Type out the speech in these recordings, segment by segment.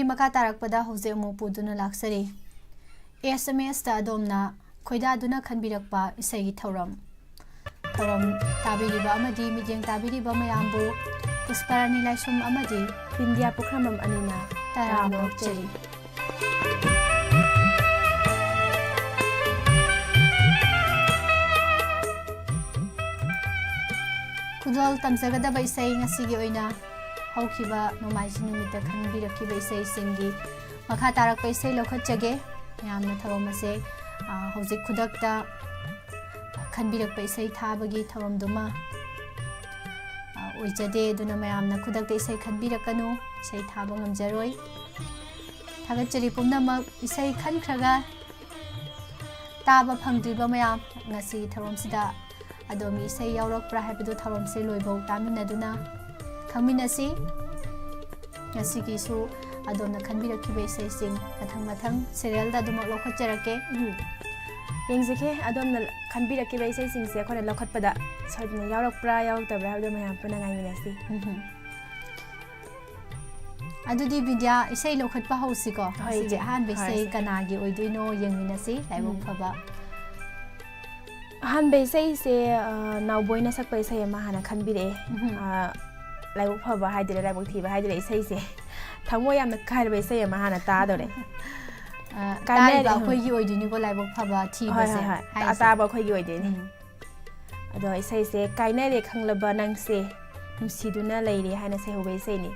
मका तारकपदा हौजे अमु पुदुना लाक्सरी SMS ता अदोमना खोइदादुना खनबिरकपा इसैगी थौरम ताबिरिबा अमदि मिजेंग ताबिरिबा मयामबु Pushparani लाइसुम अमदि India पुखरमम अनिना तराम नोक्चरी खुदोल तमजगदबा इसै ngasiगी oina हौखिबा नोमाइजि नुमिता खनबिरखिबा इसै सिंगी मखा तारकपा इसै लौखटजगे यामना थवम असे हौजिक खुदकता खनबिरकपा इसै थाबगी थवमदुमा ओइजदे दुना मयामना खुदकता इसै खनबिरकनु इसै थाबा ngamjaroi थागतचरी पुमनमक इसै खनख्रगा ताबा फंगद्रिबा मयाम ngasi थवमसिदा अदोमी इसै यावरकप्रा हाइबदु थवमसे लोइबौ तामिनदुना खंमिनसी ngasigisu adomna खनबिरखिबा इसै सिंग मथंग सीरियल दा दुमक लौखटजरके यंगजिखे अदोमना खनबिरखिबा इसै सिंगसे अखोना लौखटपदा सदना यावरकप्रा यावरक्तब्रा हाइबदु मयाम पुना गाइमिनसी अदुदी विद्या इसै लौखटपा हौसिको सिजे हान बेसै कनागी ओइदुइनो यंगमिनसी लाइबोक फबा हान बेसै से नावबोइना सकपा इसै अमा हाना खनबिरे लाइबोक फबा हाइदिरे लाइबोक थिबा हाइदिरे इसै से थमो यामना खाइरबा इसै अमा हाना तादोरे काइबा खोइगी ओइदुनिको लाइबोक फबा थिबसे अताबा खोइगी ओइदेनी अदो इसै से काइनरे खंगलबा नंगसे नुसिदुना लैरे हाना से होबे इसैनी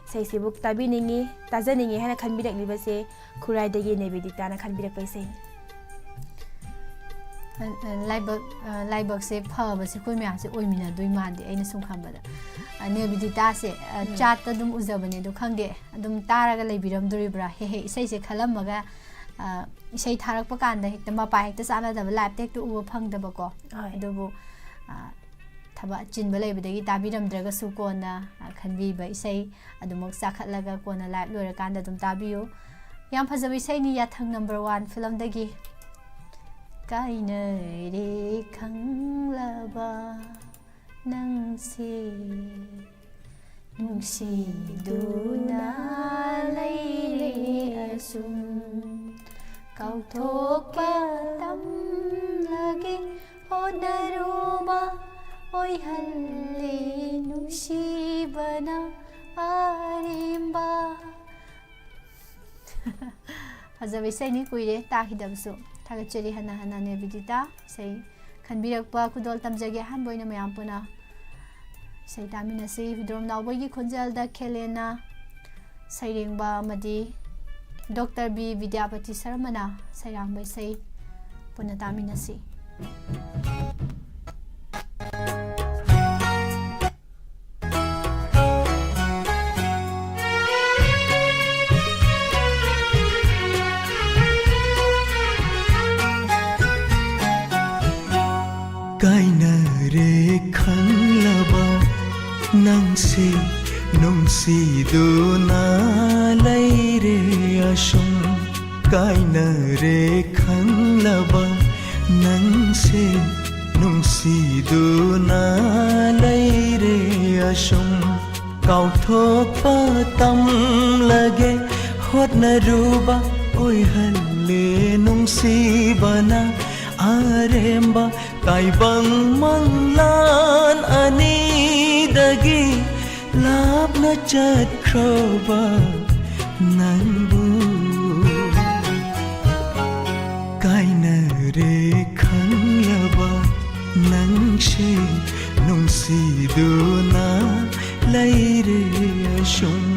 इसै से बुक ताबिनिंगी ताजनिंगी हाना खनबिरकलिबसे खुराइदगी नेबिदिताना खनबिरकपा इसैनी लाइबक से फबसे कोइ म्यासे ओइमिना दुइ मादे अइना सुम खंबदा नेबिदिता से चाट दुम उजबने दु खंगे दुम तारागा लेबिरमदुरिब्रा हे हे इसै से खलमगा इसै थारकपा कांदा हेक्ता मपा हेक्ता सानादबा लाइभ टेक टु उबा फंगदबको अदुबु थबा चिनबा लेबदगी ताबिरमद्रगसु कोना खनबिबा इसै अदुमक चाखतलगा कोना लाइभ लोरा कांदा दुम ताबियो याम फजबा इसैनी याथंग नंबर 1 फिल्म दगी काइनरे खंगलबा नंगसे नुसिदुना लैरे असुम काउथोकपा तमलगे होनरुबा ओइहल्ले नुसिबना आरिम्बा हजब इसैनी कुइरे ताखिदबसु थागतचरी हना हना नेबिदिता सै खनबिरकपा खुदोल तमजगे हानबोइना मयाम पुना सै तामिनसी विद्रोम नावबोगी खोंजलदा खेलेना सैरेंबा अमदि डॉक्टर बी विद्यापति शर्मना सैरांबै सै पुना तामिनसी काइनरे खंगलबा नंगसे नुंसिदुना लैरे असुम काइनरे खंगलबा नंगसे नुंसिदुना लैरे असुम काउथोकपा तमलगे होनरुबा ओइहल्ले नुंसिबना आरेम्बा काइबंग मंगलान अनीदगी लापना चटख्रोबा नंबु काइनरे खंगलबा नंगसे नुंसिदुना लैरे असुम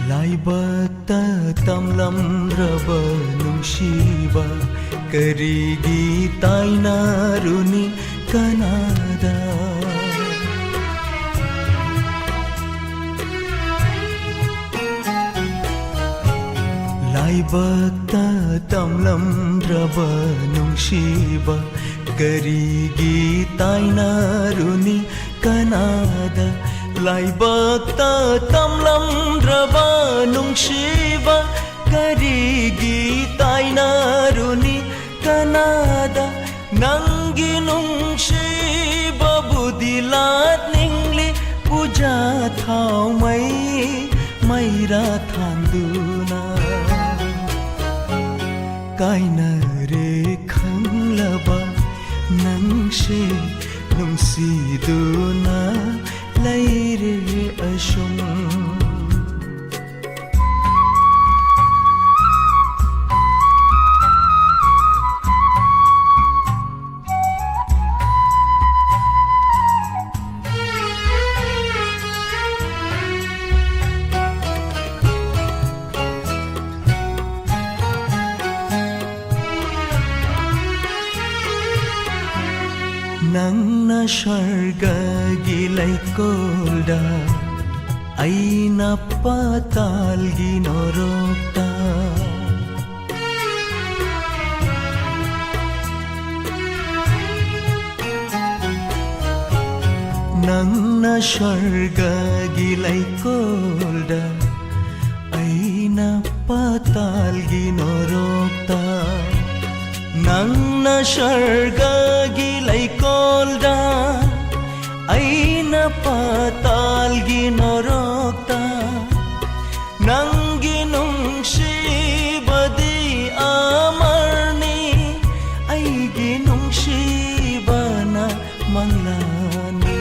लाइबता तमलमद्रबा नुंसिबा करिगी ताइनारुनी कनादा लाइबता तमलमद्रबा नुंसिबा ꯀꯔꯤꯒꯤ ꯇꯥꯏꯅꯔꯨꯅꯤ ꯀꯅꯥꯗ ꯂꯥꯏꯕꯛꯇ ꯇꯝꯂꯝꯗ꯭ꯔꯕ ꯅꯨꯡꯁꯤꯕ ꯀꯔꯤꯒꯤ ꯇꯥꯏꯅꯔꯨꯅꯤ ꯀꯅꯥꯗ ꯅꯪꯒꯤ ꯅꯨꯡꯁꯤꯕꯕꯨꯗꯤ ꯂꯥꯠꯅꯤꯡꯂꯤ ꯄꯨꯖꯥ ꯊꯥꯎꯃꯩ ꯃꯩꯔꯥ ꯊꯥꯟꯗꯨꯅ ꯀꯥꯏꯅꯔꯦ ꯈꯪꯂꯕ ꯅꯪꯁꯦ ꯅꯨꯡꯁꯤꯗꯨꯅ ꯂꯩꯔꯦ ꯑꯁꯨꯝ ꯅꯪꯅ ꯁ꯭ꯋꯔꯒꯒꯤ ꯂꯩꯀꯣꯜꯗ ꯑꯩꯅ ꯄꯥꯇꯥꯜꯒꯤ ꯅꯣꯔꯣꯛꯇ ꯅꯪꯅ ꯁ꯭ꯋꯔꯒꯒꯤ ꯂꯩꯀꯣꯜꯗ ꯑꯩꯅ ꯄꯥꯇꯥꯜꯒꯤ ꯅꯣꯔꯣꯛꯇ ꯅꯪꯅ ꯁ꯭ꯋꯔꯒꯒꯤ ꯂꯩꯀꯣꯜꯗ ꯑꯩꯅ ꯄꯥꯇꯥꯜꯒꯤ ꯅꯣꯔꯣꯛꯇ ꯅꯪꯒꯤ ꯅꯨꯡꯁꯤꯕꯗꯤ ꯑꯃꯔꯅꯤ ꯑꯩꯒꯤ ꯅꯨꯡꯁꯤꯕꯅ ꯃꯪꯂꯥꯅꯤ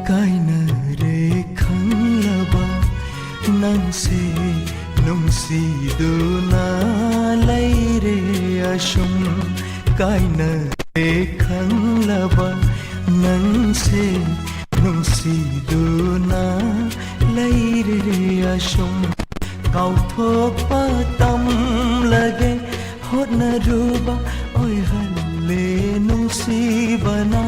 ꯀꯥꯏꯅꯔꯦ ꯈꯪꯂꯕ ꯅꯪꯁꯦ ꯅꯨꯡꯁꯤꯗꯨꯅ ꯂꯩꯔꯦ ꯑꯁꯨꯝ ꯀꯥꯏꯅꯔꯦ ꯈꯪꯂꯕ ꯅꯪꯁꯦ ꯅꯨꯡꯁꯤꯗꯨꯅ ꯂꯩꯔꯦ ꯑꯁꯨꯝ ꯀꯥꯎꯊꯣꯛꯄ ꯇꯝꯂꯒꯦ ꯍꯣꯠꯅꯔꯨꯕ ꯑꯣꯏꯍꯜꯂꯦ ꯅꯨꯡꯁꯤꯕꯅ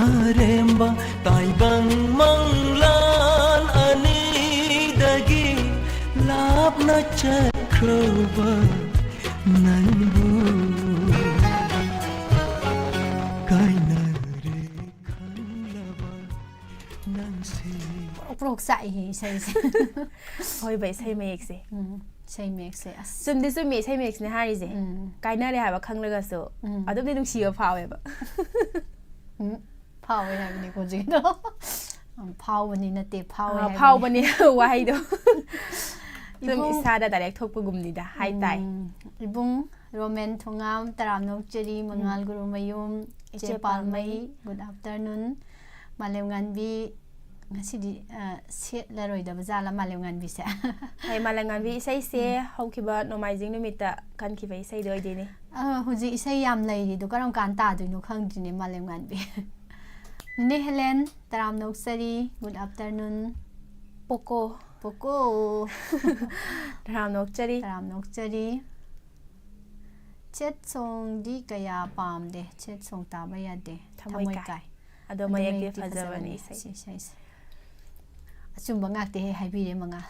ꯑꯔꯦꯝꯕ ꯇꯥꯏꯕꯪ ꯃꯪꯂꯥꯟ ꯑꯅꯤꯗꯒꯤ ꯂꯥꯞꯅ ꯆꯠꯈ꯭ꯔꯕ ꯅꯪꯕꯨ ꯀꯥꯏꯅꯔꯦ ꯈꯪꯂꯕ ꯅꯪꯁꯦ ꯄ꯭ꯔꯣꯛ ꯆꯥꯛꯏꯍꯦ ꯏꯁꯩꯁꯦ ꯍꯣꯏꯕ ꯏꯁꯩ ꯃꯌꯦꯛꯁꯦ ꯏꯁꯩ ꯃꯌꯦꯛꯁꯦ ꯑꯁ ꯆꯨꯝꯗꯤ ꯆꯨꯝꯃꯤ ꯏꯁꯩ ꯃꯌꯦꯛꯁꯤꯅ ꯍꯥꯏꯔꯤꯁꯦ ꯀꯥꯏꯅꯔꯦ ꯍꯥꯏꯕ ꯈꯪꯂꯒꯁꯨ ꯑꯗꯨꯝꯗꯤ ꯅꯨꯡꯁꯤꯕ ꯐꯥꯎꯋꯦꯕ ꯐꯥꯎꯋꯦ ꯍꯥꯏꯕꯅꯤ ꯍꯧꯖꯤꯛꯗꯣ ꯐꯥꯎꯕꯅꯤ ꯅꯠꯇꯦ ꯐꯥꯎꯋꯦ ꯐꯥꯎꯕꯅꯤ ꯋꯥꯍꯩꯗꯣ ꯁꯨꯝ ꯏꯁꯥꯗ ꯗꯥꯏꯔꯦꯛ ꯊꯣꯛꯄꯒꯨꯝꯅꯤꯗ ꯍꯥꯏꯇꯥꯏ ꯏꯕꯨꯡ ꯔꯣꯃꯦꯟ ꯊꯣꯉꯥꯝ ꯇꯔꯥꯝꯅꯣꯛ ꯆꯦꯔꯤ ꯃꯉꯥꯜ ꯒꯨꯔꯨꯃꯌꯨꯝ ꯏꯆꯦ ꯄꯥꯜꯃꯩ ꯒꯨꯗ ꯑꯥꯐꯇꯔꯅꯨꯟ ꯃꯥꯂꯦꯝ ꯉꯥꯟꯕꯤ ꯉꯁꯤꯗꯤ ꯁꯦꯠꯂꯔꯣꯏꯗꯕ ꯖꯥꯠꯂ ꯃꯥꯂꯦꯝ ꯉꯥꯟꯕꯤꯁꯦ ꯍꯣꯏ ꯃꯥꯂꯦꯝ ꯉꯥꯟꯕꯤ ꯏꯁꯩꯁꯦ ꯍꯧꯈꯤꯕ ꯅꯣꯡꯃꯥꯏꯖꯤꯡ ꯅꯨꯃꯤꯠꯇ ꯈꯟꯈꯤꯕ ꯏꯁꯩꯗꯣ ꯑꯣꯏꯗꯣꯏꯅꯤ ꯍꯧꯖꯤꯛ ꯏꯁꯩ ꯌꯥꯝ ꯂꯩꯔꯤꯗꯣ ꯀꯔꯝ ꯀꯥꯟ ꯇꯥꯗꯣꯏꯅꯣ ꯈꯪꯗ꯭ꯔꯤꯅꯦ ꯃꯥꯂꯦꯝ ꯉꯥꯟꯕꯤ ꯅꯦ ꯍꯦꯂꯦꯟ ꯇꯔꯥꯝꯅꯣꯛ ꯆꯦꯔꯤ ꯒꯨꯗ ꯑꯥꯐꯇꯔꯅꯨꯟ ꯄꯣꯀꯣ ꯄꯣꯀꯣ ꯇꯔꯥꯝꯅꯣꯛ ꯆꯦꯔꯤ ꯆꯦꯠ ꯁꯣꯡꯗꯤ ꯀꯌꯥ ꯄꯥꯝꯗꯦ ꯆꯦꯠ ꯁꯣꯡ ꯇꯥꯕ ꯌꯥꯗꯦ ꯊꯃꯣꯏ ꯀꯥꯏ ꯑꯗꯣ ꯃꯌꯦꯛꯇꯤ ꯐꯖꯕꯅꯤ ꯏꯁꯩꯁꯦ ꯑꯆꯨꯝꯕ ꯉꯥꯛꯇꯦꯍꯦ ꯍꯥꯏꯕꯤꯔꯦ ꯃꯉꯥ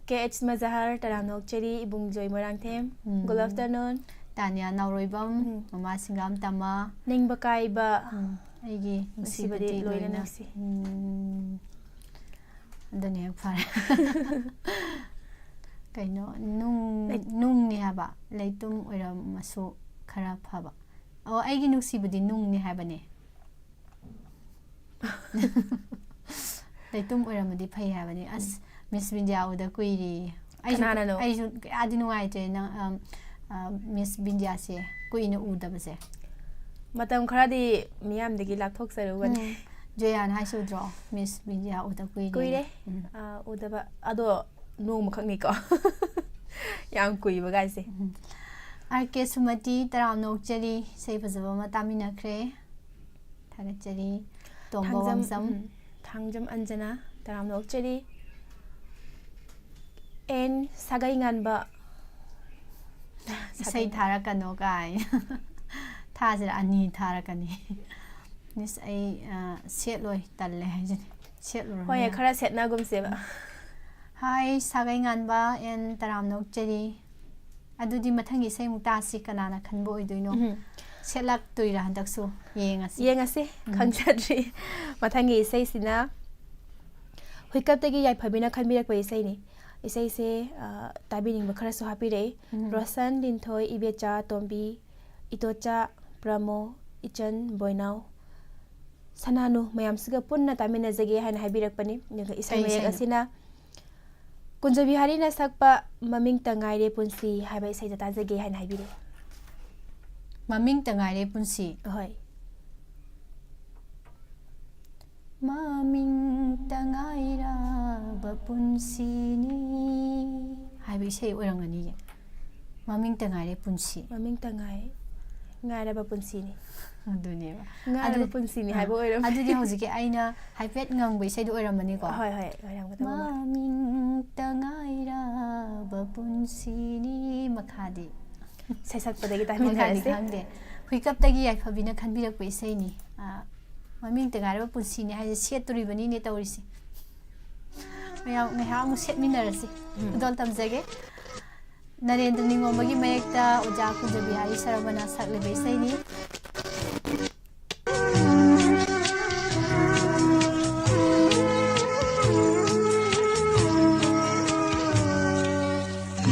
ꯀꯦ ꯑꯩꯆ ꯃꯖꯍꯔ ꯇꯔꯥꯝꯅꯣꯛ ꯆꯦꯔꯤ ꯏꯕꯨꯡꯖꯣꯏ ꯃꯣꯏꯔꯥꯡꯊꯦꯝ ꯒꯨꯗ ꯑꯥꯐꯇꯔꯅꯨꯟ ꯇꯥꯅꯤꯌꯥ ꯅꯥꯎꯔꯣꯏꯕꯝ ꯃꯃꯥ ꯁꯤꯡꯒꯥꯝ ꯇꯝꯃ ꯅꯤꯡꯕ ꯀꯥꯏꯕ ꯑꯩꯒꯤ ꯅꯨꯡꯁꯤꯕꯗꯤ ꯂꯣꯏꯅ ꯅꯨꯡꯁꯤ ꯑꯗꯨꯅꯦ ꯐꯔꯦ ꯀꯩꯅꯣ ꯅꯨꯡꯅꯤ ꯍꯥꯏꯕ ꯂꯩꯇꯨꯝ ꯑꯣꯏꯔꯝꯃꯁꯨ ꯈꯔ ꯐꯕ ꯑꯩꯒꯤ ꯅꯨꯡꯁꯤꯕꯗꯤ ꯅꯨꯡꯅꯤ ꯍꯥꯏꯕꯅꯦ ꯂꯩꯇꯨꯝ ꯑꯣꯏꯔꯝꯃꯗꯤ ꯐꯩ ꯍꯥꯏꯕꯅꯤ ꯑꯁ ꯃꯤꯁ ꯕꯤꯟꯗꯤꯌꯥ ꯎꯗ ꯀꯨꯏꯔꯦ ꯑꯩꯁꯨ ꯀꯌꯥꯗꯤ ꯅꯨꯡꯉꯥꯏꯇ꯭ꯔꯦ ꯅꯪ ꯃꯤꯁ ꯕꯤꯟꯗꯤꯌꯥꯁꯦ ꯀꯨꯏꯅ ꯎꯗꯕꯁꯦ ꯃꯇꯝ ꯈꯔꯗꯤ ꯃꯤꯌꯥꯝꯗꯒꯤ ꯂꯥꯞꯊꯣꯛꯆꯔꯨꯕꯅꯤ ꯖꯣꯌꯥꯟ ꯍꯥꯏꯁꯨꯗ꯭ꯔꯣ ꯃꯤꯁ ꯕꯤꯟꯗꯤꯌꯥ ꯎꯗ ꯀꯨꯏꯔꯦ ꯎꯗꯕ ꯑꯗꯣ ꯅꯣꯡꯃꯈꯛꯅꯤꯀꯣ ꯌꯥꯝ ꯀꯨꯏꯕ ꯒꯥꯏꯁꯦ ꯑꯥꯔ ꯀꯦ ꯁꯨꯃꯇꯤ ꯇꯔꯥꯝꯅꯣꯛ ꯆꯦꯔꯤ ꯏꯁꯩ ꯐꯖꯕ ꯑꯃ ꯇꯥꯃꯤꯟꯅꯈ꯭ꯔꯦ ꯊꯥꯒꯠꯆꯔꯤ ꯇꯣꯝꯕ ꯋꯥꯡꯖꯝ ꯊꯥꯡꯖꯝ ꯑꯟꯖꯅꯥ ꯇꯔꯥꯝꯅꯣꯛ ꯆꯦꯔꯤ ꯑꯦꯟ ꯁꯥꯒꯩ ꯉꯥꯟꯕ ꯏꯁꯩ ꯊꯥꯔꯛꯀꯅꯣ ꯀꯥꯏ ꯊꯥꯁꯤꯔ ꯑꯅꯤ ꯊꯥꯔꯛꯀꯅꯤ ꯃꯤꯁ ꯑꯩ ꯁꯦꯠꯂꯣꯏ ꯇꯜꯂꯦ ꯍꯥꯏꯁꯤꯅꯤ ꯁꯦꯠꯂꯨꯔ ꯍꯣꯏ ꯈꯔ ꯁꯦꯠꯅꯒꯨꯝꯁꯦꯕ ꯍꯥꯏ ꯁꯥꯒꯩ ꯉꯥꯟꯕ ꯑꯦꯟ ꯇꯔꯥꯝꯅꯣꯛ ꯆꯦꯔꯤ ꯑꯗꯨꯗꯤ ꯃꯊꯪꯒꯤ ꯏꯁꯩ ꯑꯃꯨꯛ ꯇꯥꯁꯤ ꯀꯅꯥꯅ ꯈꯟꯕ ꯑꯣꯏꯗꯣꯏꯅꯣ ꯁꯦꯠꯂꯛꯇꯣꯏꯔꯥ ꯍꯟꯗꯛꯁꯨ ꯌꯦꯡꯉꯁꯤ ꯌꯦꯡꯉꯁꯤ ꯈꯪꯖꯗ꯭ꯔꯤ ꯃꯊꯪꯒꯤ ꯏꯁꯩꯁꯤꯅ ꯍꯨꯏꯀꯞꯇꯒꯤ ꯌꯥꯏꯐꯕꯤꯅ ꯈꯟꯕꯤꯔꯛꯄ ꯏꯁꯩꯅꯤ ꯏꯁꯩꯁꯦ ꯇꯥꯕꯤꯅꯤꯡꯕ ꯈꯔꯁꯨ ꯍꯥꯞꯄꯤꯔꯛꯏ ꯔꯣꯁꯟ ꯂꯤꯟꯊꯣꯏ ꯏꯕꯦꯆꯥ ꯇꯣꯝꯕꯤ ꯏꯇꯣꯆꯥ ꯄ꯭ꯔꯃꯣ ꯏꯆꯟ ꯕꯣꯏꯅꯥꯎ ꯁꯅꯥꯅꯨ ꯃꯌꯥꯝꯁꯤꯒ ꯄꯨꯟꯅ ꯇꯥꯃꯤꯟꯅꯖꯒꯦ ꯍꯥꯏꯅ ꯍꯥꯏꯕꯤꯔꯛꯄꯅꯤ ꯑꯗꯨꯒ ꯏꯁꯩ ꯃꯌꯦꯛ ꯑꯁꯤꯅ ꯀꯨꯟꯖꯕꯤ ꯍꯥꯔꯤꯅ ꯁꯛꯄ ꯃꯃꯤꯡꯇ ꯉꯥꯏꯔꯦ ꯄꯨꯟꯁꯤ ꯍꯥꯏꯕ ꯏꯁꯩꯗ ꯇꯥꯖꯒꯦ ꯍꯥꯏꯅ ꯍꯥꯏꯕꯤꯔꯛꯏ ꯃꯃꯤꯡꯇ ꯉꯥꯏꯔꯦ ꯄꯨꯟꯁꯤ ꯍꯣꯏ ꯃꯃꯤꯡꯇ ꯉꯥꯏꯔꯕ ꯄꯨꯟꯁꯤꯅꯤ ꯍꯥꯏꯕ ꯏꯁꯩ ꯑꯣꯏꯔꯝꯒꯅꯤꯌꯦ ꯃꯃꯤꯡꯇ ꯉꯥꯏꯔꯦ ꯄꯨꯟꯁꯤ ꯃꯃꯤꯡꯇ ꯉꯥꯏꯔꯕ ꯄꯨꯟꯁꯤꯅꯤ ꯑꯗꯨꯅꯦꯕ ꯉꯥꯏꯔꯕ ꯄꯨꯟꯁꯤꯅꯤ ꯍꯥꯏꯕ ꯑꯣꯏꯔꯝ ꯑꯗꯨꯗꯤ ꯍꯧꯖꯤꯛꯀꯤ ꯑꯩꯅ ꯍꯥꯏꯐꯦꯠ ꯉꯪꯕ ꯏꯁꯩꯗꯣ ꯑꯣꯏꯔꯝꯃꯅꯤꯀꯣ ꯍꯣꯏ ꯍꯣꯏ ꯑꯣꯏꯔꯝꯒꯗꯕ ꯃꯥꯜꯂꯦ ꯃꯃꯤꯡꯇ ꯉꯥꯏꯔꯕ ꯄꯨꯟꯁꯤꯅꯤ ꯃꯈꯥꯗꯤ ꯁꯩꯁꯛꯄꯗꯒꯤ ꯃꯈꯥꯗꯤ ꯇꯥꯃꯤꯟꯅꯔꯁꯤ ꯈꯪꯗꯦ ꯍꯨꯏꯀꯞꯇꯒꯤ ꯌꯥꯏꯐꯕꯤꯅ ꯈꯟꯕꯤꯔꯛꯄ ꯏꯁꯩꯅꯤ ꯃꯃꯤꯡꯇ ꯉꯥꯏꯔꯕ ꯄꯨꯟꯁꯤꯅꯤ ꯍꯥꯏꯁꯦ ꯁꯦꯠꯇꯣꯔꯤꯕꯅꯤꯅꯦ ꯇꯧꯔꯤꯁꯦ ꯃꯌꯥꯝ ꯉꯥꯏꯍꯥꯛ ꯑꯃꯨꯛ ꯁꯦꯠꯃꯤꯟꯅꯔꯁꯤ ꯈꯨꯗꯣꯜ ꯇꯝꯖꯒꯦ ꯅꯔꯦꯟꯗ꯭ꯔ ꯅꯤꯉꯣꯝꯕꯒꯤ ꯃꯌꯦꯛꯇ ꯑꯣꯖꯥ ꯀꯨꯟꯖꯕꯤ ꯍꯥꯔꯤ ꯁꯔꯕꯅ ꯁꯛꯂꯤꯕ ꯏꯁꯩꯅꯤ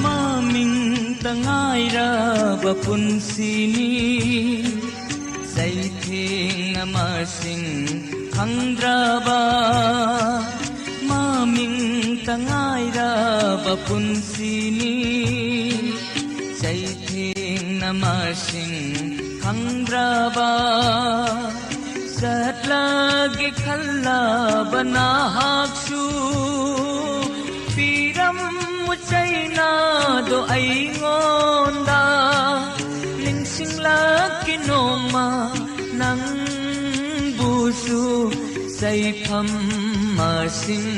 ꯃꯃꯤꯡꯇ ꯉꯥꯏꯔꯕ ꯄꯨꯟꯁꯤꯅꯤ ꯆꯩꯊꯦꯡꯅ ꯃꯁꯤꯡ ꯈꯪꯗ꯭ꯔꯕ ꯃꯃꯤꯡꯇ ꯉꯥꯏꯔꯕ ꯄꯨꯟꯁꯤꯅꯤ ꯆꯩꯊꯦꯡꯅ ꯃꯁꯤꯡ ꯈꯪꯗ꯭ꯔꯕ ꯆꯠꯂꯒꯦ ꯈꯜꯂꯕ ꯅꯍꯥꯛꯁꯨ ꯄꯤꯔꯝꯃꯨ ꯆꯩꯅꯥꯗꯣ ꯑꯩꯉꯣꯟꯗ ꯅꯤꯡꯁꯤꯡꯂꯛꯀꯦ ꯅꯣꯡꯃ ꯅꯪꯕꯨꯁꯨ ꯆꯩꯐꯝ ꯃꯁꯤꯡ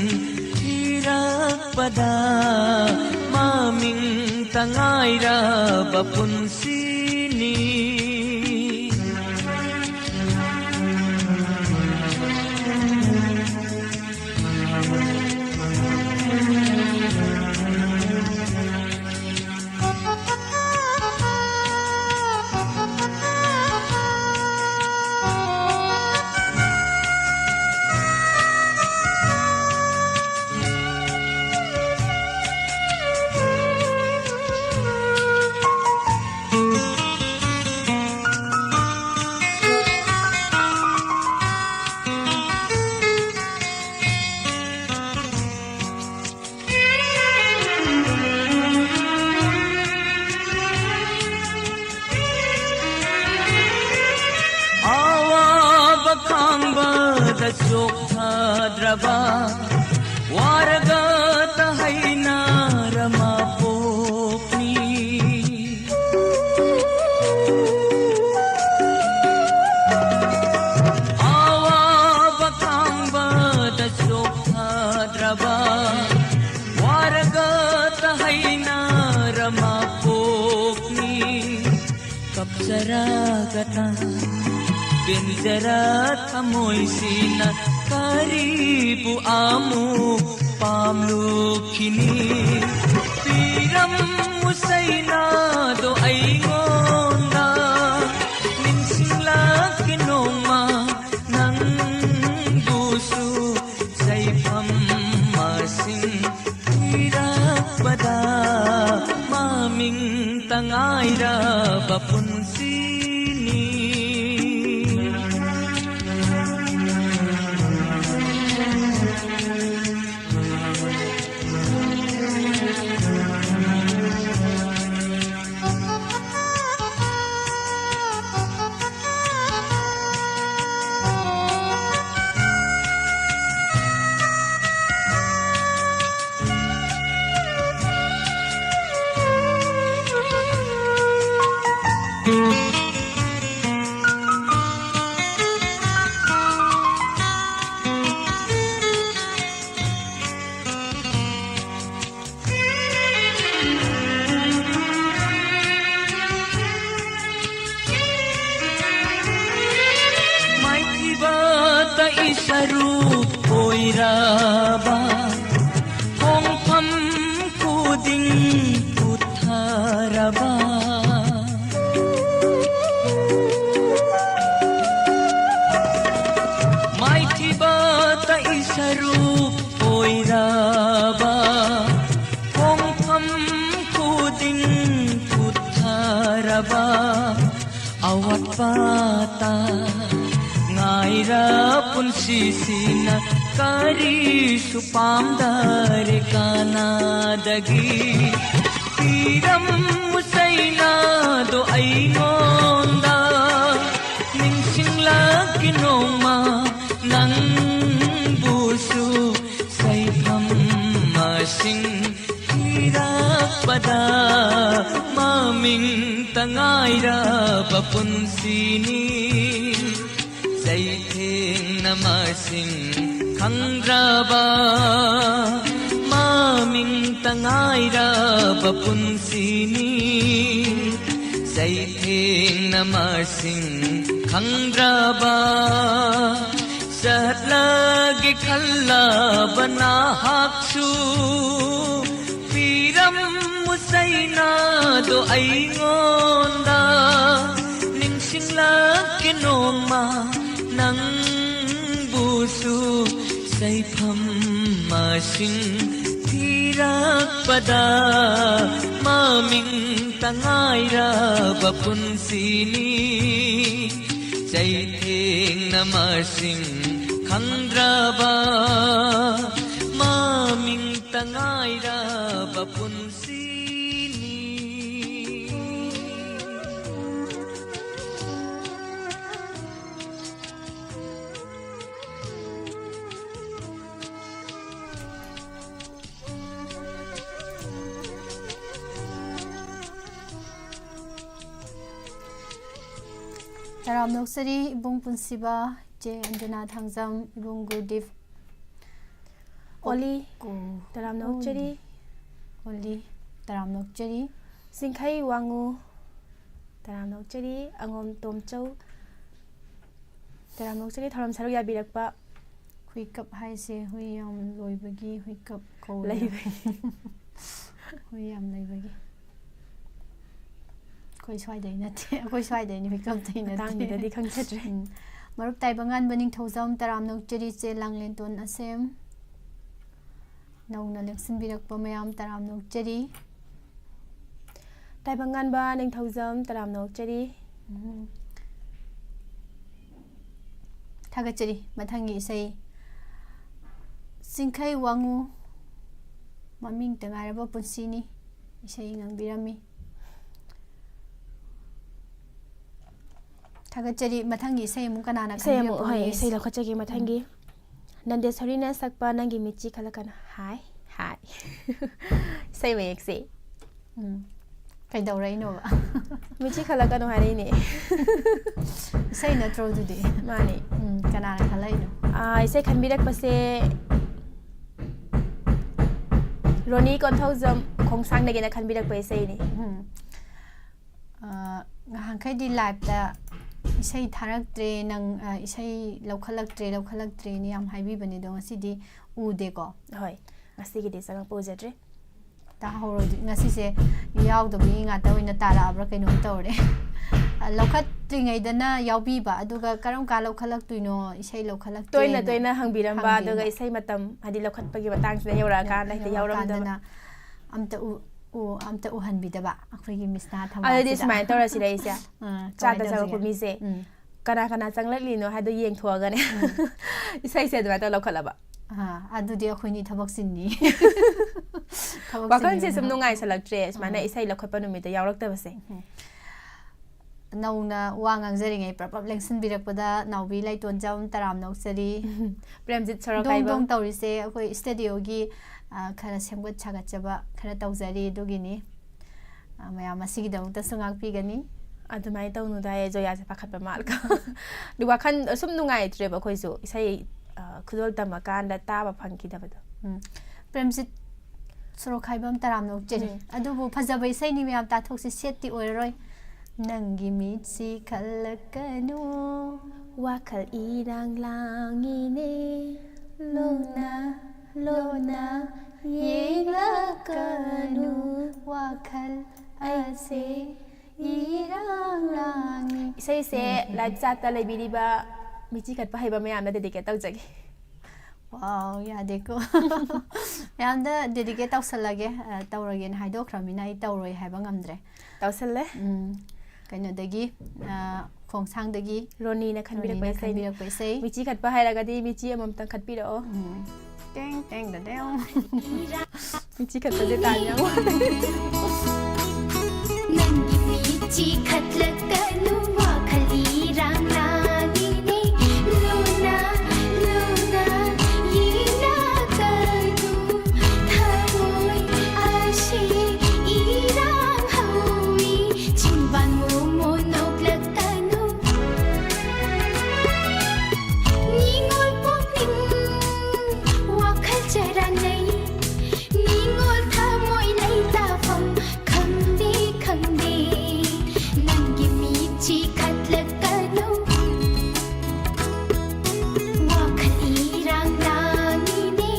ꯊꯤꯔꯛꯄꯗ ꯃꯃꯤꯡꯇ ꯉꯥꯏꯔꯕ ꯄꯨꯟꯁꯤꯅꯤ ꯆꯣꯛꯊꯗ꯭ꯔꯕ ꯋꯥꯔꯒ ꯇꯍꯩꯅꯔꯃ ꯄꯣꯛꯅꯤ ꯑꯋꯥꯕ ꯈꯥꯡꯕꯗ ꯆꯣꯛꯊꯗ꯭ꯔꯕ ꯋꯥꯔꯒ ꯇꯍꯩꯅꯔꯃ ꯄꯣꯛꯅꯤ ꯀꯞꯆꯔꯒꯇ ꯄꯦꯟꯖꯔ ꯊꯃꯣꯏꯁꯤꯅ ꯀꯔꯤꯕꯨ ꯑꯃꯨꯛ ꯄꯥꯝꯂꯨꯈꯤꯅꯤ ꯄꯤꯔꯝꯃꯨ ꯆꯩꯅꯥꯗꯣ ꯑꯩꯉꯣꯟꯗ ꯅꯤꯡꯁꯤꯡꯂꯛꯀꯦ ꯅꯣꯡꯃ ꯅꯪꯕꯨꯁꯨ ꯆꯩꯐꯝ ꯃꯁꯤꯡ ꯊꯤꯔꯛꯄꯗ ꯃꯃꯤꯡꯇ ꯉꯥꯏꯔꯕ ꯄꯨꯟꯁꯤꯅꯤ ꯁꯔꯨꯛ ꯑꯣꯏꯔꯕ ꯍꯣꯡꯐꯝ ꯈꯨꯗꯤꯡ ꯄꯨꯊꯔꯕ pata ngaira punsisina karisu pamdare kanadagi piram musaina do aingonda ningsingla kinoma nang busu saifam masing pada maming tangaira papunsini saitheng namasing khangraba maming tangaira papunsini saitheng namasing khangraba satlagi khalla bana haksu Musaina do aingonda ningsingla kinoma nang busu saifam masing tirakpada maming tangaira bapunsini saitheng namasing khandraba maming tangaira bapunsini Taram Noksari, Ibung Punsiba, J. Anjana Thangzam, Ibung Gurdev, Oli, Taram Nokchari, Oli, Taram Nokchari, Singkhai Wangu, Taram Nokchari, Angom Tomchau, Taram Nokchari, Taram Saru Yabirakpa, Huikap Haise, Huyam Loibagi, Huikap Ko Huyam Laibagi. Koi swai dai nate koi swai dai ni hikam dai nate tang ni da di khang chatre marup tai bangan baning thozam taram nok cheri che langlen ton asem nauna leksin birak pa mayam taram nok cheri tai bangan ba ning thozam taram nok cheri thaga cheri mathangi sei singkhai wangu maming tangaraba punsini isei ngang birami Thagachari mathangi sei mu kanana sei mu hoi sei la khachagi mathangi nande sarina sakpa nangi michi khalakana hai hai sei me ekse kai daurai no ba michi khalakano hari ne sei na tro du de mani kanana khalai no sei khanbirak pase Roni konthozam khongsang nage na khanbirak pa sei ni ngahangkai di live da isai tharaktre nang isai laukhalaktre ni am haibi bani do ngasi di u de ko hoi ngasi gi de sang pojatre ta horo ngasi se yaw do bi nga ta wina tala abra kaino tawre laukhatringai dana yawbi ba aduga karam ka laukhalak tuino isai laukhalak toina hangbiram ba aduga isai matam hadi laukhat pagi batang se yawra ka na te yawram dana amta uhan bidaba akhoi misna thama already smile tora siraisa chada chaga pumi se kana changlakli no hado yeng thoga ne isai se dwa ta lokhalaba adu dia khoi ni thabak sinni wakan se sum nungai salaktre smana isai lokhatpa numi ta yawrak ta base nauna wangang jaringai prapap lengsin birakpada naubi laiton jam taram noksari premjit sorokai dong tawri se akhoi studio gi khara semgot chagachaba khara tawjari dogini mayam asigi dam ta sungak pigani adumai tawnu dai joya se pakhatpa malka du wakan sum nungai tre ba khoisu isai khudol tamakan da taba phangki dabado premjit sorokai bam taram noksari adubu phajabai sai ni mayam ta thoksi setti oiroi Nangi mitsi kalakanu wakal irang langine lona yelakanu wakal ase irang langi isai se live chat ta lebiriba michi khat pa haiba mayam na dedicate tawjagi wow ya deko yam da dedicate tawsalage tawragen haidokramina I tawroi haiba ngamdre tawsalle kaino dagi ꯈꯣꯡꯁꯥꯡꯗꯒꯤ ꯔꯣꯅꯤꯅ ꯈꯟꯕꯤꯔꯛꯄ ꯏꯁꯩ ꯈꯟꯕꯤꯔꯛꯄ ꯏꯁꯩ ꯃꯤꯆꯤ ꯈꯠꯄ ꯍꯥꯏꯔꯒꯗꯤ ꯃꯤꯆꯤ ꯑꯃꯃꯝꯇꯪ ꯈꯠꯄꯤꯔꯛꯑꯣ ꯇꯦꯡ ꯇꯦꯡ ꯗ ꯗꯦꯡ ꯃꯤꯆꯤ ꯈꯠꯄꯁꯦ ꯇꯥꯟ ꯌꯥꯝ ನಂಗಿ ಮೀಚಿ ಖತ್ಲಕ್ಕನು ವಾಖಲಿ ರಾಂಗ್ಲಾನಿನೆ Luna Luna ಈನಾಕನು ಥಮೋಯ್ ಆಶೆ ಈರಾಂಗ್ ಹೌವಿ ಚಿಂಬಾನ್ ಮೋನೋಗ್ಲಕ್ಕನು ನಿಂಗೊಲ್ ಪೋಕ್ನಿಂಗ್ ವಾಖಲ್ ಚರಾನೈ ನಿಂಗೊಲ್ ಥಮೋಯ್ ಲೈತಾಫಂ ಖಂದೆ ಖಂದೆ ನಂಗೆ ಮೀಚಿ ಖತ್ಲಕ್ಕನು ವಾಖಲಿ ರಾಂಗ್ಲಾನಿನೆ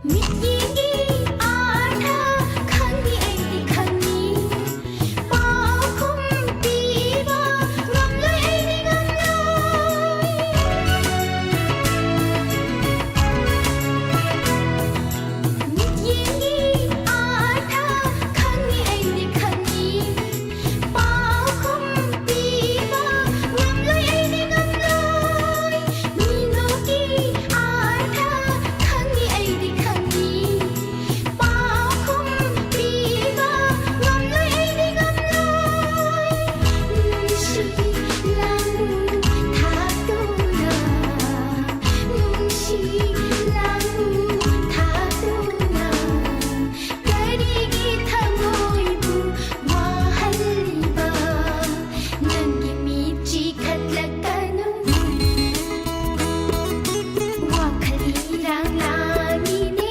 ಮಿತ್ಯಿಗಿ ಆಠ ಖಂಗಿ ಐದಿ ಖಂಗಿ ಪಾಖುಂ ಪೀವಾ ಗಮ್ಲೈ ಐದಿ ಗಮ್ಲೈ ಮಿತ್ಯಿಗಿ ಆಠ ಖಂಗಿ ಐದಿ ಖಂಗಿ ಪಾಖುಂ ಪೀವಾ ಗಮ್ಲೈ ಐದಿ ಗಮ್ಲೈ ಮೀನುಗಿ ಆಠ ಖಂಗಿ ಐದಿ ಖಂಗಿ ಪಾಖುಂ ಪೀವಾ ಗಮ್ಲೈ ಐದಿ ಗಮ್ಲೈ ನುಂಶಿ ಲಾಂಗು ಥಾತುನಾ ನುಂಶಿ ಲಾಂಗು ಥಾತುನಾ ಕರಿಗೆ ಥಮೋಯ್ಬು ವಾಹಲ್ಲಿಬಾ ನಂಗೆ ಮೀಚಿ ಖತ್ಲಕ್ಕನು ವಾಖಲಿ ರಾಂಗ್ಲಾನಿನೆ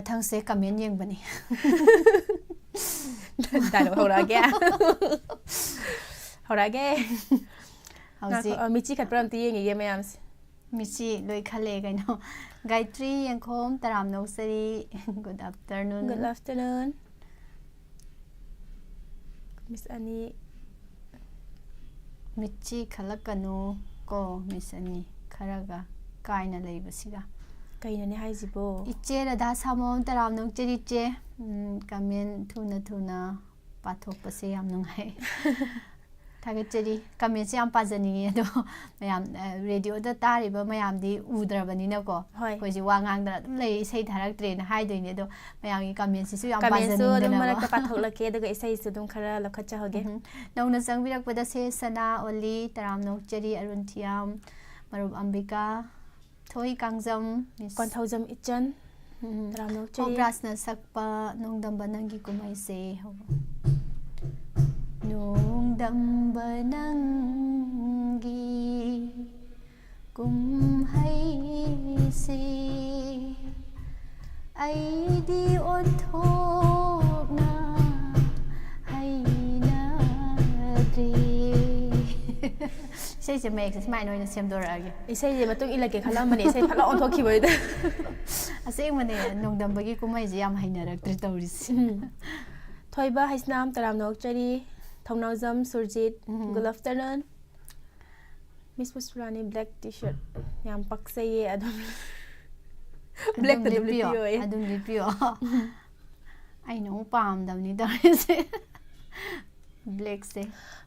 ꯃꯊꯪꯁꯦ ꯀꯃꯦꯟ ꯌꯦꯡꯕꯅꯤ ꯗꯥꯏꯂꯣꯛ ꯍꯧꯔꯛꯑꯒꯦ ꯍꯧꯔꯛꯑꯒꯦ ꯍꯧꯖꯤꯛ ꯃꯤꯆꯤ ꯈꯠꯄ ꯑꯝꯇ ꯌꯦꯡꯉꯤꯒꯦ ꯃꯌꯥꯝꯁꯦ ꯃꯤꯆꯤ ꯂꯣꯏ ꯈꯜꯂꯦ ꯀꯩꯅꯣ ꯒꯥꯏꯇ꯭ꯔꯤ ꯌꯦꯡꯈꯣꯝ ꯇꯔꯥꯝꯅꯧꯁꯔꯤ ꯒꯨꯗ ꯑꯐꯇꯔꯅꯨꯟ ꯒꯨꯗ ꯑꯐꯇꯔꯅꯨꯟ ꯃꯤꯁ ꯑꯅꯤ ꯃꯤꯆꯤ ꯈꯜꯂꯛꯀꯅꯨ ꯀꯣ ꯃꯤꯁ ꯑꯅꯤ ꯈꯔꯒ ꯀꯥꯏꯅ ꯂꯩꯕꯁꯤꯒ ꯀꯩꯅꯣꯅꯦ ꯍꯥꯏꯁꯤꯕꯣ ꯏꯆꯦ ꯔꯙꯥ ꯁꯥꯃꯣꯝ ꯇꯔꯥꯝꯅꯧꯆꯔꯤ ꯏꯆꯦ ꯀꯃꯦꯟ ꯊꯨꯅ ꯄꯥꯊꯣꯛꯄꯁꯦ ꯌꯥꯝ ꯅꯨꯡꯉꯥꯏ ꯊꯥꯒꯠꯆꯔꯤ ꯀꯃꯦꯟꯁꯦ ꯌꯥꯝ ꯄꯥꯖꯅꯤꯡꯉꯤ ꯑꯗꯣ ꯃꯌꯥꯝ ꯔꯦꯗꯤꯑꯣꯗ ꯇꯥꯔꯤꯕ ꯃꯌꯥꯝꯗꯤ ꯎꯗ꯭ꯔꯕꯅꯤꯅꯀꯣ ꯍꯣꯏ ꯑꯩꯈꯣꯏꯁꯦ ꯋꯥ ꯉꯥꯡꯗꯅ ꯑꯗꯨꯝ ꯂꯩ ꯏꯁꯩ ꯊꯥꯔꯛꯇ꯭ꯔꯦꯅ ꯍꯥꯏꯗꯣꯏꯅꯦ ꯑꯗꯣ ꯃꯌꯥꯝꯒꯤ ꯀꯃꯦꯟꯁꯤꯁꯨ ꯌꯥꯝ ꯀꯃꯦꯟꯁꯨ ꯑꯗꯨꯝ ꯃꯔꯛꯇ ꯄꯥꯖꯅꯤꯡꯗꯅꯀꯣ ꯄꯥꯊꯣꯛꯂꯛꯀꯦ ꯑꯗꯨꯒ ꯏꯁꯩꯁꯨ ꯑꯗꯨꯝ ꯈꯔ ꯂꯧꯈꯠꯆꯍꯧꯒꯦ ꯅꯧꯅ ꯆꯪꯕꯤꯔꯛꯄꯗ ꯁꯦ ꯁꯅꯥ ꯑꯣꯂꯤ ꯇꯔꯥꯝꯅꯧꯆꯔꯤ ꯑꯔꯨꯟꯊꯤꯌꯥꯝ ꯃꯔꯨꯞ ꯑꯝꯕꯤꯀꯥ ꯊꯣꯏ ꯀꯥꯡꯖꯝ ꯀꯣꯟꯊꯧꯖꯝ ꯏꯆꯟ ꯇꯔꯥꯝꯅꯧꯆꯔꯤ ꯍꯣꯞꯔꯥꯖꯅ ꯁꯛꯄ ꯅꯣꯡꯗꯝꯕ ꯅꯪꯒꯤ ꯀꯨꯝꯍꯩꯁꯦ ꯅꯣꯡꯗꯝꯕ ꯅꯪꯒꯤ ꯀꯨꯝꯍꯩꯁꯦ ꯑꯩꯗꯤ ꯑꯣꯟꯊꯣꯛꯅ ꯍꯩꯅꯗ꯭ꯔꯦ ꯏꯁꯩꯁꯦ ꯃꯌꯦꯛꯁꯦ ꯁꯨꯃꯥꯏꯅ ꯑꯣꯏꯅ ꯁꯦꯝꯗꯣꯔꯛꯑꯒꯦ ꯏꯁꯩꯁꯦ ꯃꯇꯨꯡ ꯏꯜꯂꯛꯀꯦ ꯈꯜꯂꯝꯕꯅꯦ ꯏꯁꯩ ꯐꯠ ꯂꯥꯎ ꯑꯣꯟꯊꯣꯛꯈꯤꯕꯩꯗ ꯑꯁꯦꯡꯕꯅꯦ ꯅꯣꯡꯗꯝꯕꯒꯤ ꯀꯨꯝꯍꯩꯁꯦ ꯌꯥꯝ ꯍꯩꯅꯔꯛꯇ꯭ꯔꯦ ꯇꯧꯔꯤꯁꯦ ꯊꯣꯏꯕ ꯍꯩꯁꯅꯥꯝ ꯇꯔꯥꯝꯅꯧꯆꯔꯤ ꯊꯧꯅꯥꯎꯖꯝ ꯁꯨꯔꯖꯤꯠ ꯒꯨꯗ ꯑꯐꯇꯔꯅꯨꯟ ꯃꯤꯁ ꯄꯨꯁꯄꯔꯥꯅꯤ ꯕ꯭ꯂꯦꯛ ꯇꯤ ꯁꯔꯠ ꯌꯥꯝ ꯄꯛꯆꯩꯌꯦ ꯑꯗꯨꯝ ꯕ꯭ꯂꯦꯛꯇ ꯑꯗꯨꯝ ꯂꯤꯠꯄꯤꯌꯣ ꯑꯗꯨꯝ ꯂꯤꯠꯄꯤꯌꯣ ꯑꯩꯅ ꯑꯃꯨꯛ ꯄꯥꯝꯗꯕꯅꯤ ꯇꯧꯔꯤꯁꯦ ꯕ꯭ꯂꯦꯛꯁꯦ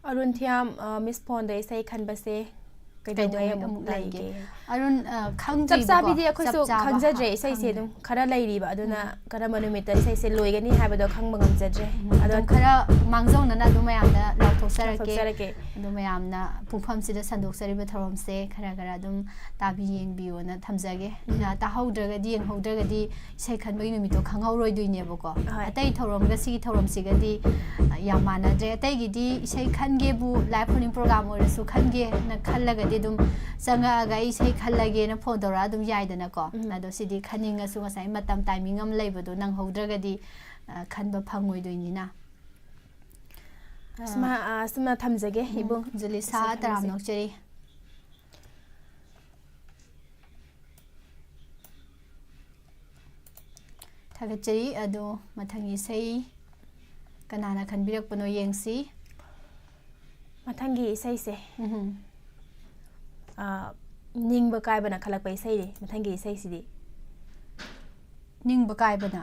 ꯑꯔꯨꯟꯊꯤꯌꯥꯝ ꯃꯤꯁ ꯐꯣꯟꯗ ꯏꯁꯩ ꯈꯟꯕꯁꯦ ꯀꯩꯗꯧꯉꯩ ꯑꯃꯨꯛ ꯂꯩꯒꯦ ꯑꯔꯨꯟ ꯆꯞ ꯈꯪꯗ꯭ꯔꯤꯕꯀꯣ ꯆꯥꯕꯤꯗꯤ ꯑꯩꯈꯣꯏꯁꯨ ꯆꯞ ꯆꯥꯕ ꯈꯪꯖꯗ꯭ꯔꯦ ꯏꯁꯩꯁꯦ ꯑꯗꯨꯝ ꯈꯔ ꯂꯩꯔꯤꯕ ꯑꯗꯨꯅ ꯀꯔꯝꯕ ꯅꯨꯃꯤꯠꯇ ꯏꯁꯩꯁꯦ ꯂꯣꯏꯒꯅꯤ ꯍꯥꯏꯕꯗꯣ ꯈꯪꯕ ꯉꯝꯖꯗ꯭ꯔꯦ ꯑꯗꯣ ꯈꯔ ꯃꯥꯡꯖꯧꯅꯅ ꯑꯗꯨꯝ ꯃꯌꯥꯝꯗ ꯂꯥꯎꯊꯣꯛꯆꯔꯛꯀꯦ ꯂꯥꯎꯊꯣꯛꯆꯔꯛꯀꯦ ꯑꯗꯨ ꯃꯌꯥꯝꯅ ꯄꯨꯡꯐꯝꯁꯤꯗ ꯁꯟꯗꯣꯛꯆꯔꯤꯕ ꯊꯧꯔꯝꯁꯦ ꯈꯔ ꯑꯗꯨꯝ ꯇꯥꯕꯤ ꯌꯦꯡꯕꯤꯌꯣꯅ ꯊꯝꯖꯒꯦ ꯇꯥꯍꯧꯗ꯭ꯔꯒꯗꯤ ꯌꯦꯡꯍꯧꯗ꯭ꯔꯒꯗꯤ ꯏꯁꯩ ꯈꯟꯕꯒꯤ ꯅꯨꯃꯤꯠꯇꯣ ꯈꯪꯍꯧꯔꯣꯏꯗꯣꯏꯅꯦꯕꯀꯣ ꯍꯣꯏ. ꯑꯇꯩ ꯊꯧꯔꯝꯒ ꯁꯤꯒꯤ ꯊꯧꯔꯝꯁꯤꯒꯗꯤ ꯌꯥꯝ ꯃꯥꯟꯅꯗ꯭ꯔꯦ ꯑꯇꯩꯒꯤꯗꯤ ꯏꯁꯩ ꯈꯟꯒꯦꯕꯨ ꯂꯥꯏꯚ ꯐꯣꯟ ꯄ꯭ꯔꯣꯒ꯭ꯔꯥꯝ ꯑꯣꯏꯔꯁꯨ ꯈꯟꯒꯦꯅ ꯈꯜꯂꯒꯗꯤ ꯑꯗꯨꯝ ꯆꯪꯉꯛꯑꯒ ꯑꯩ ꯏꯁꯩ ꯈꯜꯂꯒꯦꯅ ꯐꯣꯟ ꯇꯧꯔꯒ ꯑꯗꯨꯝ ꯌꯥꯏꯗꯅꯀꯣ ꯑꯗꯣ ꯁꯤꯗꯤ ꯈꯟꯅꯤꯡꯉꯁꯨ ꯉꯁꯥꯏ ꯃꯇꯝ ꯇꯥꯏꯃꯤꯡ ꯑꯃ ꯂꯩꯕꯗꯣ ꯅꯪꯍꯧꯗ꯭ꯔꯒꯗꯤ ꯈꯟꯕ ꯐꯪꯉꯣꯏꯗꯣꯏꯅꯤꯅ ꯁꯨꯝꯅ ꯊꯝꯖꯒꯦ ꯏꯕꯨꯡ ꯖꯨꯂꯤꯁꯥ ꯇꯔꯥꯝꯅꯧꯆꯔꯤ ꯊꯥꯒꯠꯆꯔꯤ ꯑꯗꯣ ꯃꯊꯪꯒꯤ ꯏꯁꯩ ꯀꯅꯥꯅ ꯈꯟꯕꯤꯔꯛꯄꯅꯣ ꯌꯦꯡꯁꯤ ꯃꯊꯪꯒꯤ ꯏꯁꯩꯁꯦ ꯅꯤꯡꯕ ꯀꯥꯏꯕꯅ ꯈꯜꯂꯛꯄ ꯏꯁꯩꯅꯤ ꯃꯊꯪꯒꯤ ꯏꯁꯩꯁꯤꯗꯤ ꯅꯤꯡꯕ ꯀꯥꯏꯕꯅ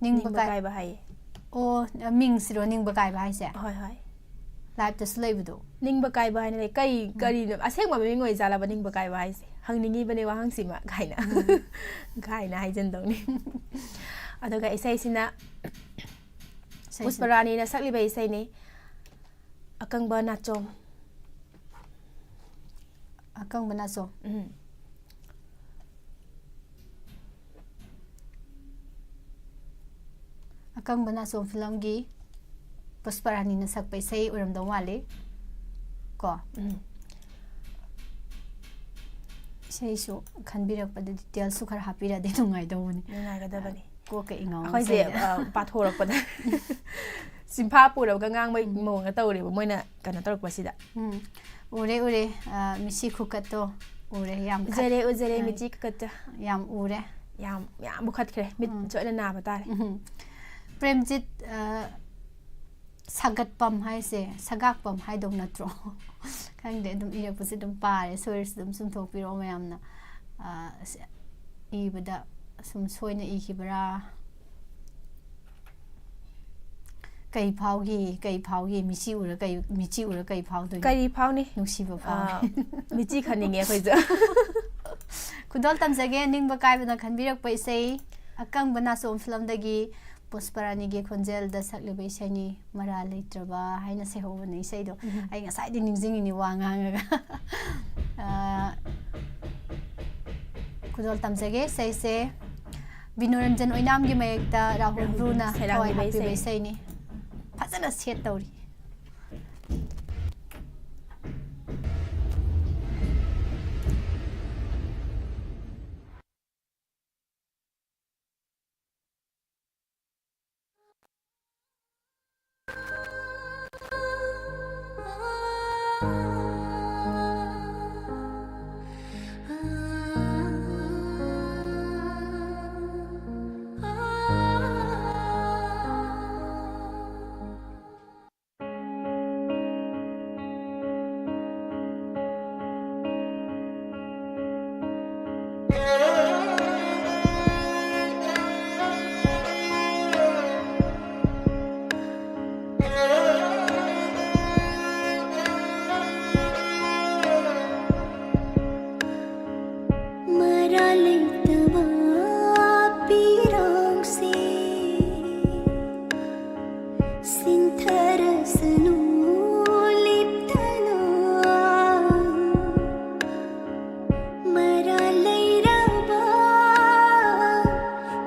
ꯅꯤꯡꯕ ꯀꯥꯏꯕ ꯍꯥꯏꯌꯦ ꯑꯣ ꯃꯤꯡꯁꯤꯔꯣ ꯅꯤꯡꯕ ꯀꯥꯏꯕ ꯍꯥꯏꯁꯦ ꯍꯣꯏ ꯍꯣꯏ ꯂꯥꯏꯞꯇꯁꯨ ꯂꯩꯕꯗꯣ ꯅꯤꯡꯕ ꯀꯥꯏꯕ ꯍꯥꯏꯅ ꯂꯩ ꯀꯔꯤꯅꯣ ꯑꯁꯦꯡꯕ ꯃꯃꯤꯡ ꯑꯣꯏꯖꯥꯠꯂꯕ ꯅꯤꯡꯕ ꯀꯥꯏꯕ ꯍꯥꯏꯁꯦ ꯍꯪꯅꯤꯡꯉꯤꯕꯅꯦ ꯋꯥꯍꯪꯁꯤꯃ ꯒꯥꯏꯅ ꯍꯥꯏꯖꯟꯗꯧꯅꯤ ꯑꯗꯨꯒ ꯏꯁꯩꯁꯤꯅ ꯄꯨꯁꯄꯔꯥꯅꯤꯅ ꯁꯛꯂꯤꯕ ꯏꯁꯩꯅꯤ ꯑꯀꯪꯕ ꯅꯥꯆꯣꯝ ꯑꯀꯪꯕ ꯅꯥꯆꯣꯝ ꯑꯀꯪꯕ ꯅꯥꯆꯣꯝ ꯐꯤꯂꯝꯒꯤ ꯄꯨꯁꯄꯔꯥꯅꯤꯅ ꯁꯛꯄ ꯏꯁꯩ ꯑꯣꯏꯔꯝꯗꯧ ꯃꯥꯜꯂꯤ ꯀꯣ ꯏꯁꯩꯁꯨ ꯈꯟꯕꯤꯔꯛꯄꯗ ꯗꯤꯇꯦꯜꯁꯨ ꯈꯔ ꯍꯥꯞꯄꯤꯔꯗꯤ ꯅꯨꯡꯉꯥꯏꯗꯧꯕꯅꯤ ꯅꯨꯡꯉꯥꯏꯒꯗꯕꯅꯤ ꯀꯣꯛꯀ ꯏꯉꯥꯎ ꯑꯩꯈꯣꯏꯁꯦ ꯄꯥꯊꯣꯔꯛꯄꯗ ꯆꯤꯟꯐꯥ ꯄꯨꯔꯒ ꯉꯥꯡꯕꯩ ꯃꯑꯣꯡꯗ ꯇꯧꯔꯦꯕ ꯃꯣꯏꯅ ꯀꯩꯅꯣ ꯇꯧꯔꯛꯄꯁꯤꯗ ꯎꯔꯦ ꯃꯤꯁꯤ ꯈꯨꯀꯠꯇꯣ ꯎꯔꯦ ꯌꯥꯝ ꯎꯖꯔꯦ ꯃꯤꯆꯤ ꯈꯨꯀꯠꯇ ꯌꯥꯝ ꯎꯔꯦ ꯌꯥꯝ ꯃꯨꯈꯠꯈ꯭ꯔꯦ ꯃꯤꯠ ꯆꯣꯏꯅ ꯅꯥꯕ ꯇꯥꯔꯦ ꯄ꯭ꯔꯦꯝꯖꯤꯠ ꯁꯥꯒꯠꯄꯝ ꯍꯥꯏꯁꯦ ꯁꯒꯥꯛꯄꯝ ꯍꯥꯏꯗꯧ ꯅꯠꯇ꯭ꯔꯣ ꯈꯪꯗꯦ ꯑꯗꯨꯝ ꯏꯔꯛꯄꯁꯦ ꯑꯗꯨꯝ ꯄꯥꯔꯦ ꯁꯣꯏꯔꯁꯨ ꯑꯗꯨꯝ ꯆꯨꯝꯊꯣꯛꯄꯤꯔꯛꯑꯣ ꯃꯌꯥꯝꯅ ꯏꯕꯗ ꯁꯨꯝ ꯁꯣꯏꯅ ꯏꯈꯤꯕ꯭ꯔꯥ ꯀꯩ ꯐꯥꯎꯒꯤ ꯃꯤꯆꯤ ꯎꯔ ꯀꯩ ꯐꯥꯎꯗꯣꯏꯅꯣ ꯀꯔꯤ ꯐꯥꯎꯅꯤ ꯅꯨꯡꯁꯤꯕ ꯐꯥꯎ ꯃꯤꯆꯤ ꯈꯟꯅꯤꯡꯉꯦ ꯑꯩꯈꯣꯏꯁꯨ ꯈꯨꯗꯣꯜ ꯇꯝꯖꯒꯦ ꯅꯤꯡꯕ ꯀꯥꯏꯕꯅ ꯈꯟꯕꯤꯔꯛꯄ ꯏꯁꯩ ꯑꯀꯪꯕ ꯅꯥꯆꯣꯝ ꯐꯤꯂꯝꯗꯒꯤ ꯄꯨꯁꯄꯔꯥꯅꯤꯒꯤ ꯈꯣꯟꯖꯦꯜꯗ ꯁꯛꯂꯤꯕ ꯏꯁꯩꯅꯤ ꯃꯔꯥ ꯂꯩꯇ꯭ꯔꯕ ꯍꯥꯏꯅ ꯁꯩꯍꯧꯕꯅꯦ ꯏꯁꯩꯗꯣ ꯑꯩ ꯉꯁꯥꯏꯗꯤ ꯅꯤꯡꯁꯤꯡꯉꯤꯅꯤ ꯋꯥ ꯉꯥꯡꯉꯒ ꯈꯨꯗꯣꯜ ꯇꯝꯖꯒꯦ ꯏꯁꯩꯁꯦ ꯕꯤꯅꯣꯔꯟꯖꯟ ꯑꯣꯏꯅꯥꯝꯒꯤ ꯃꯌꯦꯛꯇ ꯔꯥꯍꯨꯜ ꯕ꯭ꯔꯨꯅ ꯊꯋꯥꯏ ꯍꯥꯞꯄꯤꯕ ꯏꯁꯩꯅꯤ ꯐꯖꯅ ꯁꯦꯠ ꯇꯧꯔꯤ सिंथरसनु लिप्तना मरालैरबा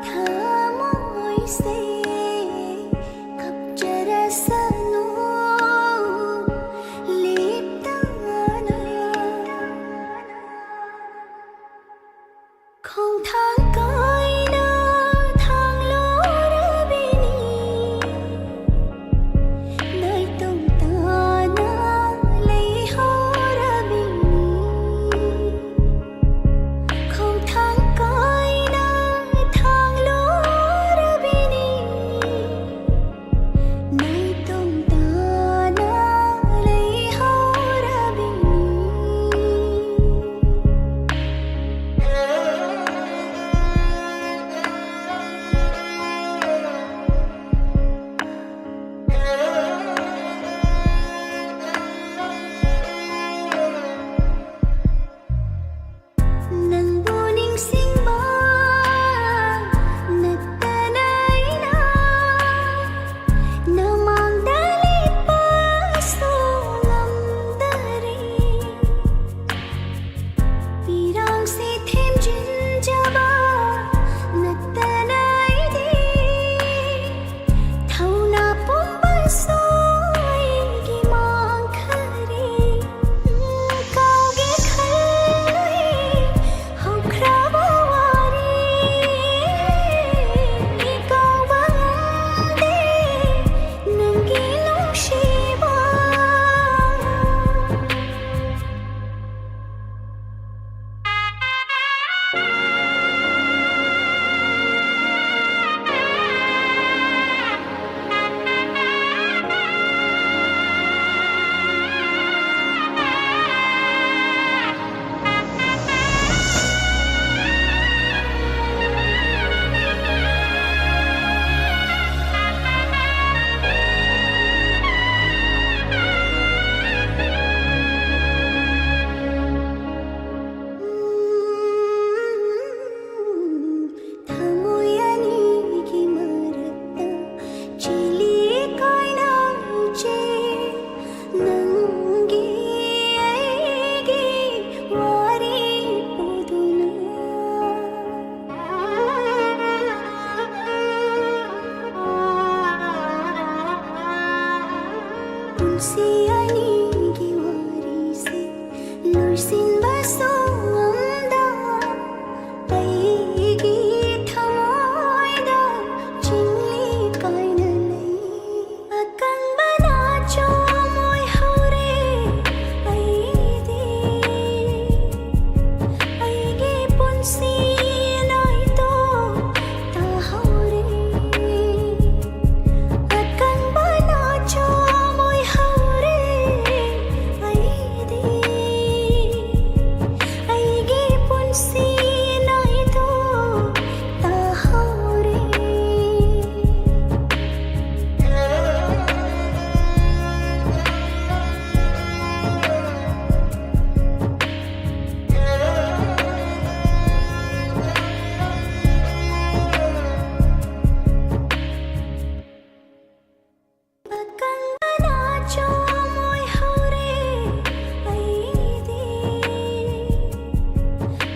थामोइसे कप्चरसनु लिप्तना खोंथां कायना थांलोरबिनी नायतों ताना लेहोरबिनी खोंथां कायना थांलोरबिनी नायतों ताना लेहोरबिनी Nangbu ningsingba nagtanay na magdalit pa sa lamdari Pirang sitim jinjaba nagtanay di Thau na pumbasoy gimang khari Kauge khalui hau krabawari Ikaw ba hindi nangilong shiba Thamoyanigi maratta chili kaina che nangi aigi wari puduna Punsi anigi wari se lursin basomda Aigi thamoida chili kaina lei Akang bana chomoy haure aidi Aigi punsi naito tahaure Akang bana chomoy haure aidi Aigi punsi naito tahaure Akang bana chomoy haure aidi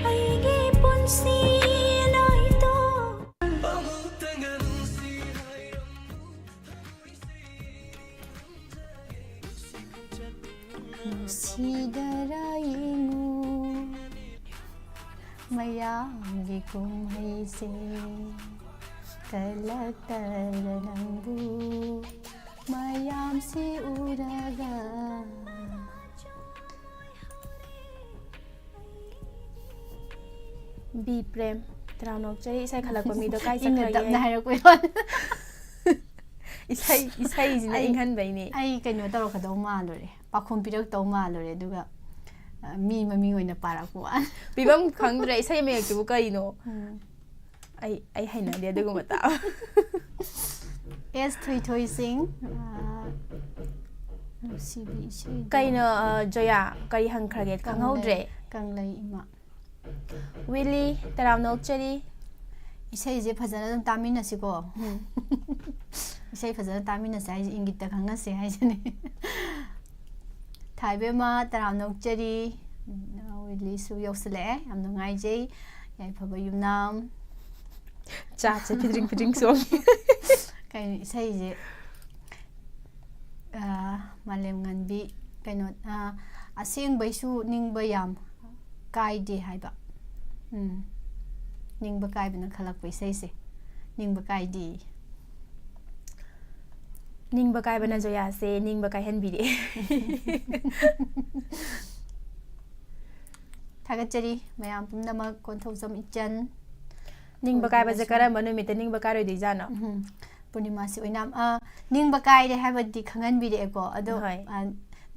Aigi punsi naito Nusidara ingo mayamgi kumhaise kalakara nangbu mayam si uraga B Prem Taranok Chari Isai Khalakpa Mido Kai ina Sakhragi tapna hairokoi Isai Isina Inghan Baini ai kaino tarokadau malore pakhom pirak tau malore aduga mi mami oina parakwa Bibam Khangdra Isai Mek Tibu Kaino ai haina de adugu mata S Thoi Singh nusibi sei Kaino Joya Kari Hangkhrage Khanghaudre kanglai ima Willy Taranok Chari isai je phajana dum taminasiko ꯏꯁꯩ ꯐꯖꯅ ꯇꯥꯃꯤꯟꯅꯁꯦ ꯍꯥꯏꯁꯦ ꯏꯪꯒꯤꯠꯇ ꯈꯪꯅꯁꯦ ꯍꯥꯏꯁꯤꯅꯤ ꯊꯥꯏꯕꯦꯝꯃ ꯇꯔꯥꯝ ꯅꯣꯛꯆꯔꯤ ꯋꯤꯂꯤꯁꯨ ꯌꯧꯁꯤꯜꯂꯛꯑꯦ ꯌꯥꯝ ꯅꯨꯡꯉꯥꯏꯖꯩ ꯌꯥꯏꯐꯕ ꯌꯨꯝꯅꯥꯝ ꯆꯥꯠꯁꯦ ꯐꯤꯗ꯭ꯔꯤꯡ ꯐꯤꯗ꯭ꯔꯤꯡ ꯆꯣꯡꯉꯤ ꯀꯩꯅꯣ ꯏꯁꯩꯁꯦ ꯃꯥꯂꯦꯝ ꯉꯟꯕꯤ ꯀꯩꯅꯣ ꯑꯁꯦꯡꯕꯩꯁꯨ ꯅꯤꯡꯕ ꯌꯥꯝ ꯀꯥꯏꯗꯦ ꯍꯥꯏꯕ ꯅꯤꯡꯕ ꯀꯥꯏꯕꯅ ꯈꯜꯂꯛꯄ ꯏꯁꯩꯁꯦ ꯅꯤꯡꯕ ꯀꯥꯏꯗꯦ ꯅꯤꯡꯕ ꯀꯥꯏꯕꯅ ꯖꯣꯌꯥꯁꯦ ꯅꯤꯡꯕ ꯀꯥꯏꯍꯟꯕꯤꯔꯦ ꯊꯥꯒꯠꯆꯔꯤ ꯃꯌꯥꯝ ꯄꯨꯝꯅꯃꯛ ꯀꯣꯟꯊꯧꯖꯝ ꯏꯆꯟ ꯅꯤꯡꯕ ꯀꯥꯏꯕꯁꯦ ꯀꯔꯝꯕ ꯅꯨꯃꯤꯠꯇ ꯅꯤꯡꯕ ꯀꯥꯏꯔꯣꯏꯗꯣꯏꯖꯥꯠꯅꯣ ꯄꯨꯔꯅꯤꯃꯥꯁꯤ ꯑꯣꯏꯅꯥꯝ ꯅꯤꯡꯕ ꯀꯥꯏꯔꯦ ꯍꯥꯏꯕꯗꯤ ꯈꯪꯍꯟꯕꯤꯔꯛꯑꯦꯀꯣ ꯑꯗꯣ ꯍꯣꯏ.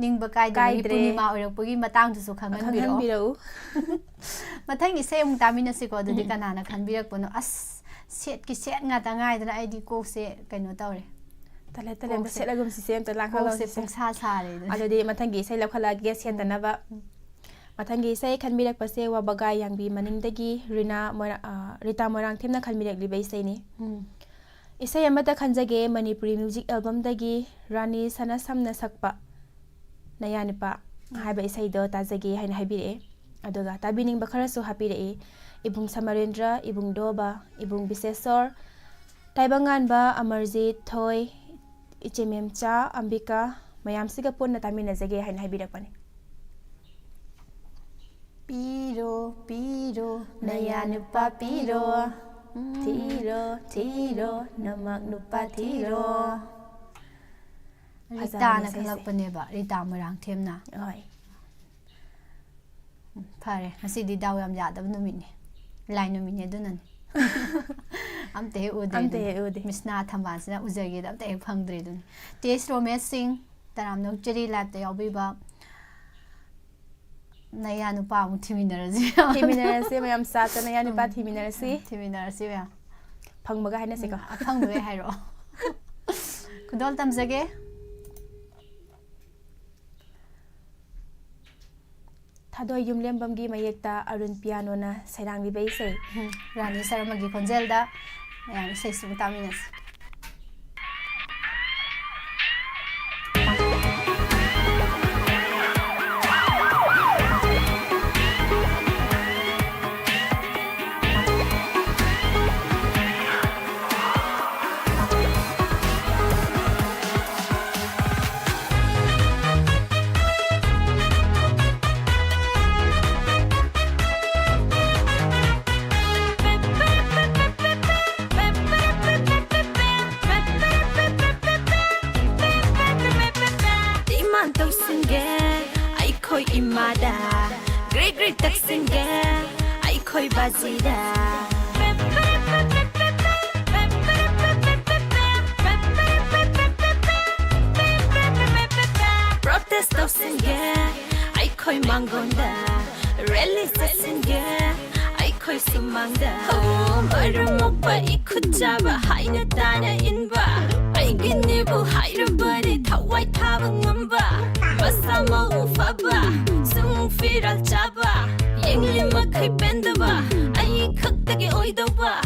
ꯅꯤꯡꯕ ꯀꯥꯏꯗꯕꯒꯤ ꯀꯥꯏꯗ꯭ꯔꯦ. ꯄꯨꯔꯅꯤꯃꯥ ꯑꯣꯏꯔꯛꯄꯒꯤ ꯃꯇꯥꯡꯗꯨꯁꯨ ꯈꯪꯍꯟꯕꯤꯔꯛꯑꯣ ꯃꯊꯪꯒꯤ ꯏꯁꯩ ꯑꯃꯨꯛ ꯇꯥꯃꯤꯟꯅꯁꯤꯀꯣ ꯑꯗꯨꯗꯤ ꯀꯅꯥꯅ ꯈꯟꯕꯤꯔꯛꯄꯅꯣ ꯑꯁ ꯁꯦꯠꯀꯤ ꯁꯦꯠ ꯉꯥꯛꯇ ꯉꯥꯏꯗꯅ ꯑꯩꯗꯤ ꯀꯣꯛꯁꯦ ꯀꯩꯅꯣ ꯇꯧꯔꯦ ꯇꯜꯂꯦ ꯑꯝꯇ ꯁꯦꯠꯂꯒꯨꯝꯁꯤꯁꯦ ꯑꯝꯇ ꯀꯣꯛꯁꯦ ꯂꯥꯡꯈꯠꯂꯧꯁꯤꯁꯦ ꯄꯨꯡꯁꯥ ꯁꯥꯔꯦ ꯑꯗꯨꯗꯤ ꯃꯊꯪꯒꯤ ꯏꯁꯩ ꯂꯧꯈꯠꯂꯛꯑꯒꯦ ꯁꯦꯠꯇꯅꯕ ꯃꯊꯪꯒꯤ ꯏꯁꯩ ꯈꯟꯕꯤꯔꯛꯄꯁꯦ ꯋꯥꯕꯒꯥꯏ ꯌꯥꯡꯕꯤ ꯃꯅꯤꯡꯗꯒꯤ ꯔꯤꯇꯥ ꯃꯣꯏꯔꯥꯡꯊꯦꯝꯅ ꯈꯟꯕꯤꯔꯛꯂꯤꯕ ꯏꯁꯩꯅꯤ ꯏꯁꯩ ꯑꯃꯠꯇ ꯈꯟꯖꯒꯦ ꯃꯅꯤꯄꯨꯔꯤ ꯃ꯭ꯌꯨꯖꯤꯛ ꯑꯦꯜꯕꯝꯗꯒꯤ ꯔꯥꯅꯤ ꯁꯅꯥꯁꯝꯅ ꯁꯛꯄ ꯅꯌꯥꯅꯨꯄꯥ ꯍꯥꯏꯕ ꯏꯁꯩꯗꯣ ꯇꯥꯖꯒꯦ ꯍꯥꯏꯅ ꯍꯥꯏꯕꯤꯔꯛꯑꯦ ꯑꯗꯨꯒ ꯇꯥꯕꯤꯅꯤꯡꯕ ꯈꯔꯁꯨ ꯍꯥꯞꯄꯤꯔꯛꯏ ꯏꯕꯨꯡ ꯁꯃꯔꯦꯟꯗ꯭ꯔ ꯏꯕꯨꯡ ꯗꯣꯕ ꯏꯕꯨꯡ ꯕꯤꯁꯦꯁꯣꯔ ꯇꯥꯏꯕꯪꯉꯥꯟꯕ ꯑꯃꯔꯖꯤꯠ ꯊꯣꯏ ꯏꯆꯦꯃꯦꯝꯆꯥ ꯑꯝꯕꯤꯀꯥ ꯃꯌꯥꯝꯁꯤꯒ ꯄꯨꯟꯅ ꯇꯥꯃꯤꯟꯅꯖꯒꯦ ꯍꯥꯏꯅ ꯍꯥꯏꯕꯤꯔꯛꯄꯅꯤ ꯄꯤꯔꯣ ꯄꯤꯔꯣ ꯅꯌꯥꯅꯨꯄꯥ ꯄꯤꯔꯣ ꯊꯤꯔꯣ ꯊꯤꯔꯣ ꯅꯃꯛ ꯅꯨꯄꯥ ꯊꯤꯔꯣ ꯔꯤꯇꯥꯅ ꯈꯪꯂꯛꯄꯅꯦꯕ ꯔꯤꯇꯥ ꯃꯣꯏꯔꯥꯡꯊꯦꯝꯅ ꯍꯣꯏ ꯐꯔꯦ ꯉꯁꯤꯗꯤ ꯗꯥꯎ ꯌꯥꯝ ꯌꯥꯗꯕ ꯅꯨꯃꯤꯠꯅꯤ ꯂꯥꯏ ꯅꯨꯃꯤꯠꯅꯤ ꯑꯗꯨꯅꯅꯤ ꯑꯝꯇ ꯍꯦꯛ ꯎꯗꯦ ꯃꯤꯁꯅꯥ ꯊꯝꯕꯥꯜꯁꯤꯅ ꯎꯖꯒꯦꯗ ꯑꯝꯇ ꯍꯦꯛ ꯐꯪꯗ꯭ꯔꯦ ꯑꯗꯨꯅꯤ ꯇꯦꯁ ꯔꯣꯃꯦꯁ ꯁꯤꯡ ꯇꯔꯥꯝ ꯅꯣꯛꯆꯔꯤ ꯂꯥꯏꯞꯇ ꯌꯥꯎꯕꯤꯕ ꯅꯌꯥ ꯅꯨꯄꯥ ꯑꯃꯨꯛ ꯊꯤꯃꯤꯟꯅꯔꯁꯤ ꯃꯌꯥꯝ ꯆꯥꯠꯇ ꯅꯌꯥ ꯅꯨꯄꯥ ꯊꯤꯃꯤꯟꯅꯔꯁꯤ ꯃꯌꯥꯝ ꯐꯪꯕꯒ ꯍꯥꯏꯅꯁꯤꯀꯣ ꯑꯐꯪꯕꯒꯩ ꯍꯥꯏꯔꯛꯑꯣ ꯈꯨꯗꯣꯜ ꯇꯝꯖꯒꯦ ꯊꯥꯗꯣꯏ ꯌꯨꯝꯂꯦꯝꯕꯝꯒꯤ ꯃꯌꯦꯛꯇ ꯑꯔꯨꯟ ꯄꯤꯌꯥꯅꯣꯅ ꯁꯩꯔꯥꯡꯂꯤꯕ ꯏꯁꯩ ꯔꯥꯅꯤ ꯁꯔꯃꯒꯤ ꯈꯣꯟꯖꯦꯜꯗ ꯃꯌꯥꯝ ꯏꯁꯩ ꯁꯨꯝ ꯇꯥꯃꯤꯟꯅꯁꯤ 이마다 그리 딱생게 아이코이 바지다 프로테스트 없은게 아이코이 망건다 랠리스 쓴게 아이코이 숨망다 말을 못봐 이쿠 잡아 하이는 따나 인바 아이긴 일부 하이를 버리 타와이 타방만 봐 Basta maufaba, sung firal chaba, yang lima kay pendaba, ay kakdagi oidaba.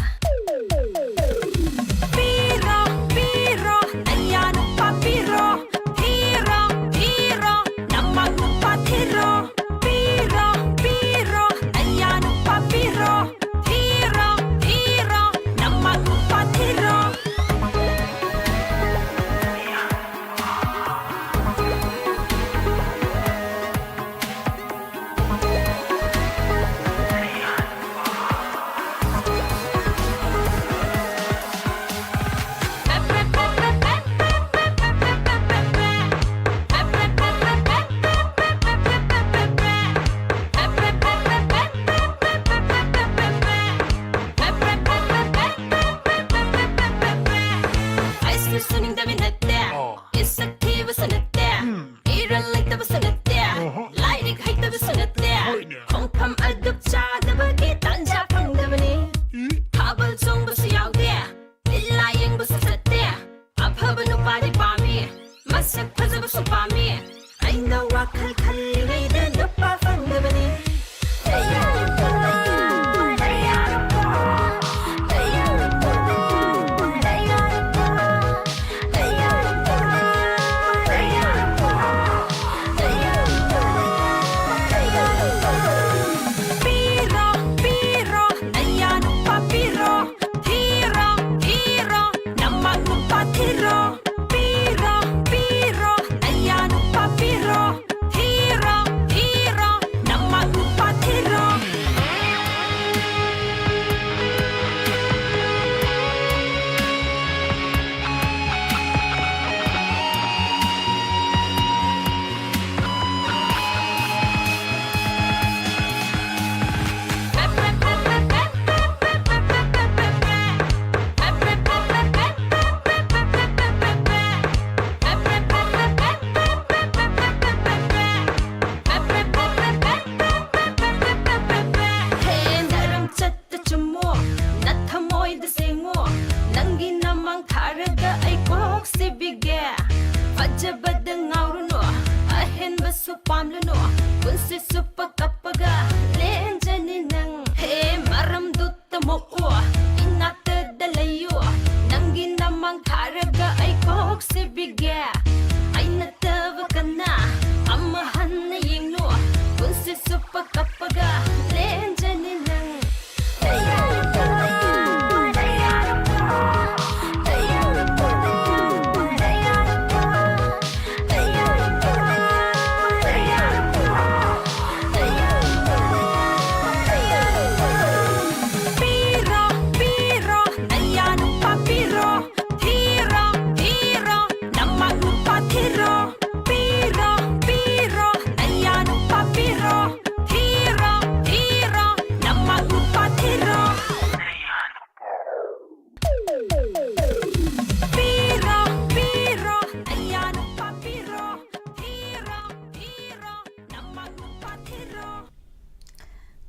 Piro, piro, ayano pa piro, piro, piro, namang pa tiro. Piro, piro, ayano pa piro, piro, piro, namang pa tiro.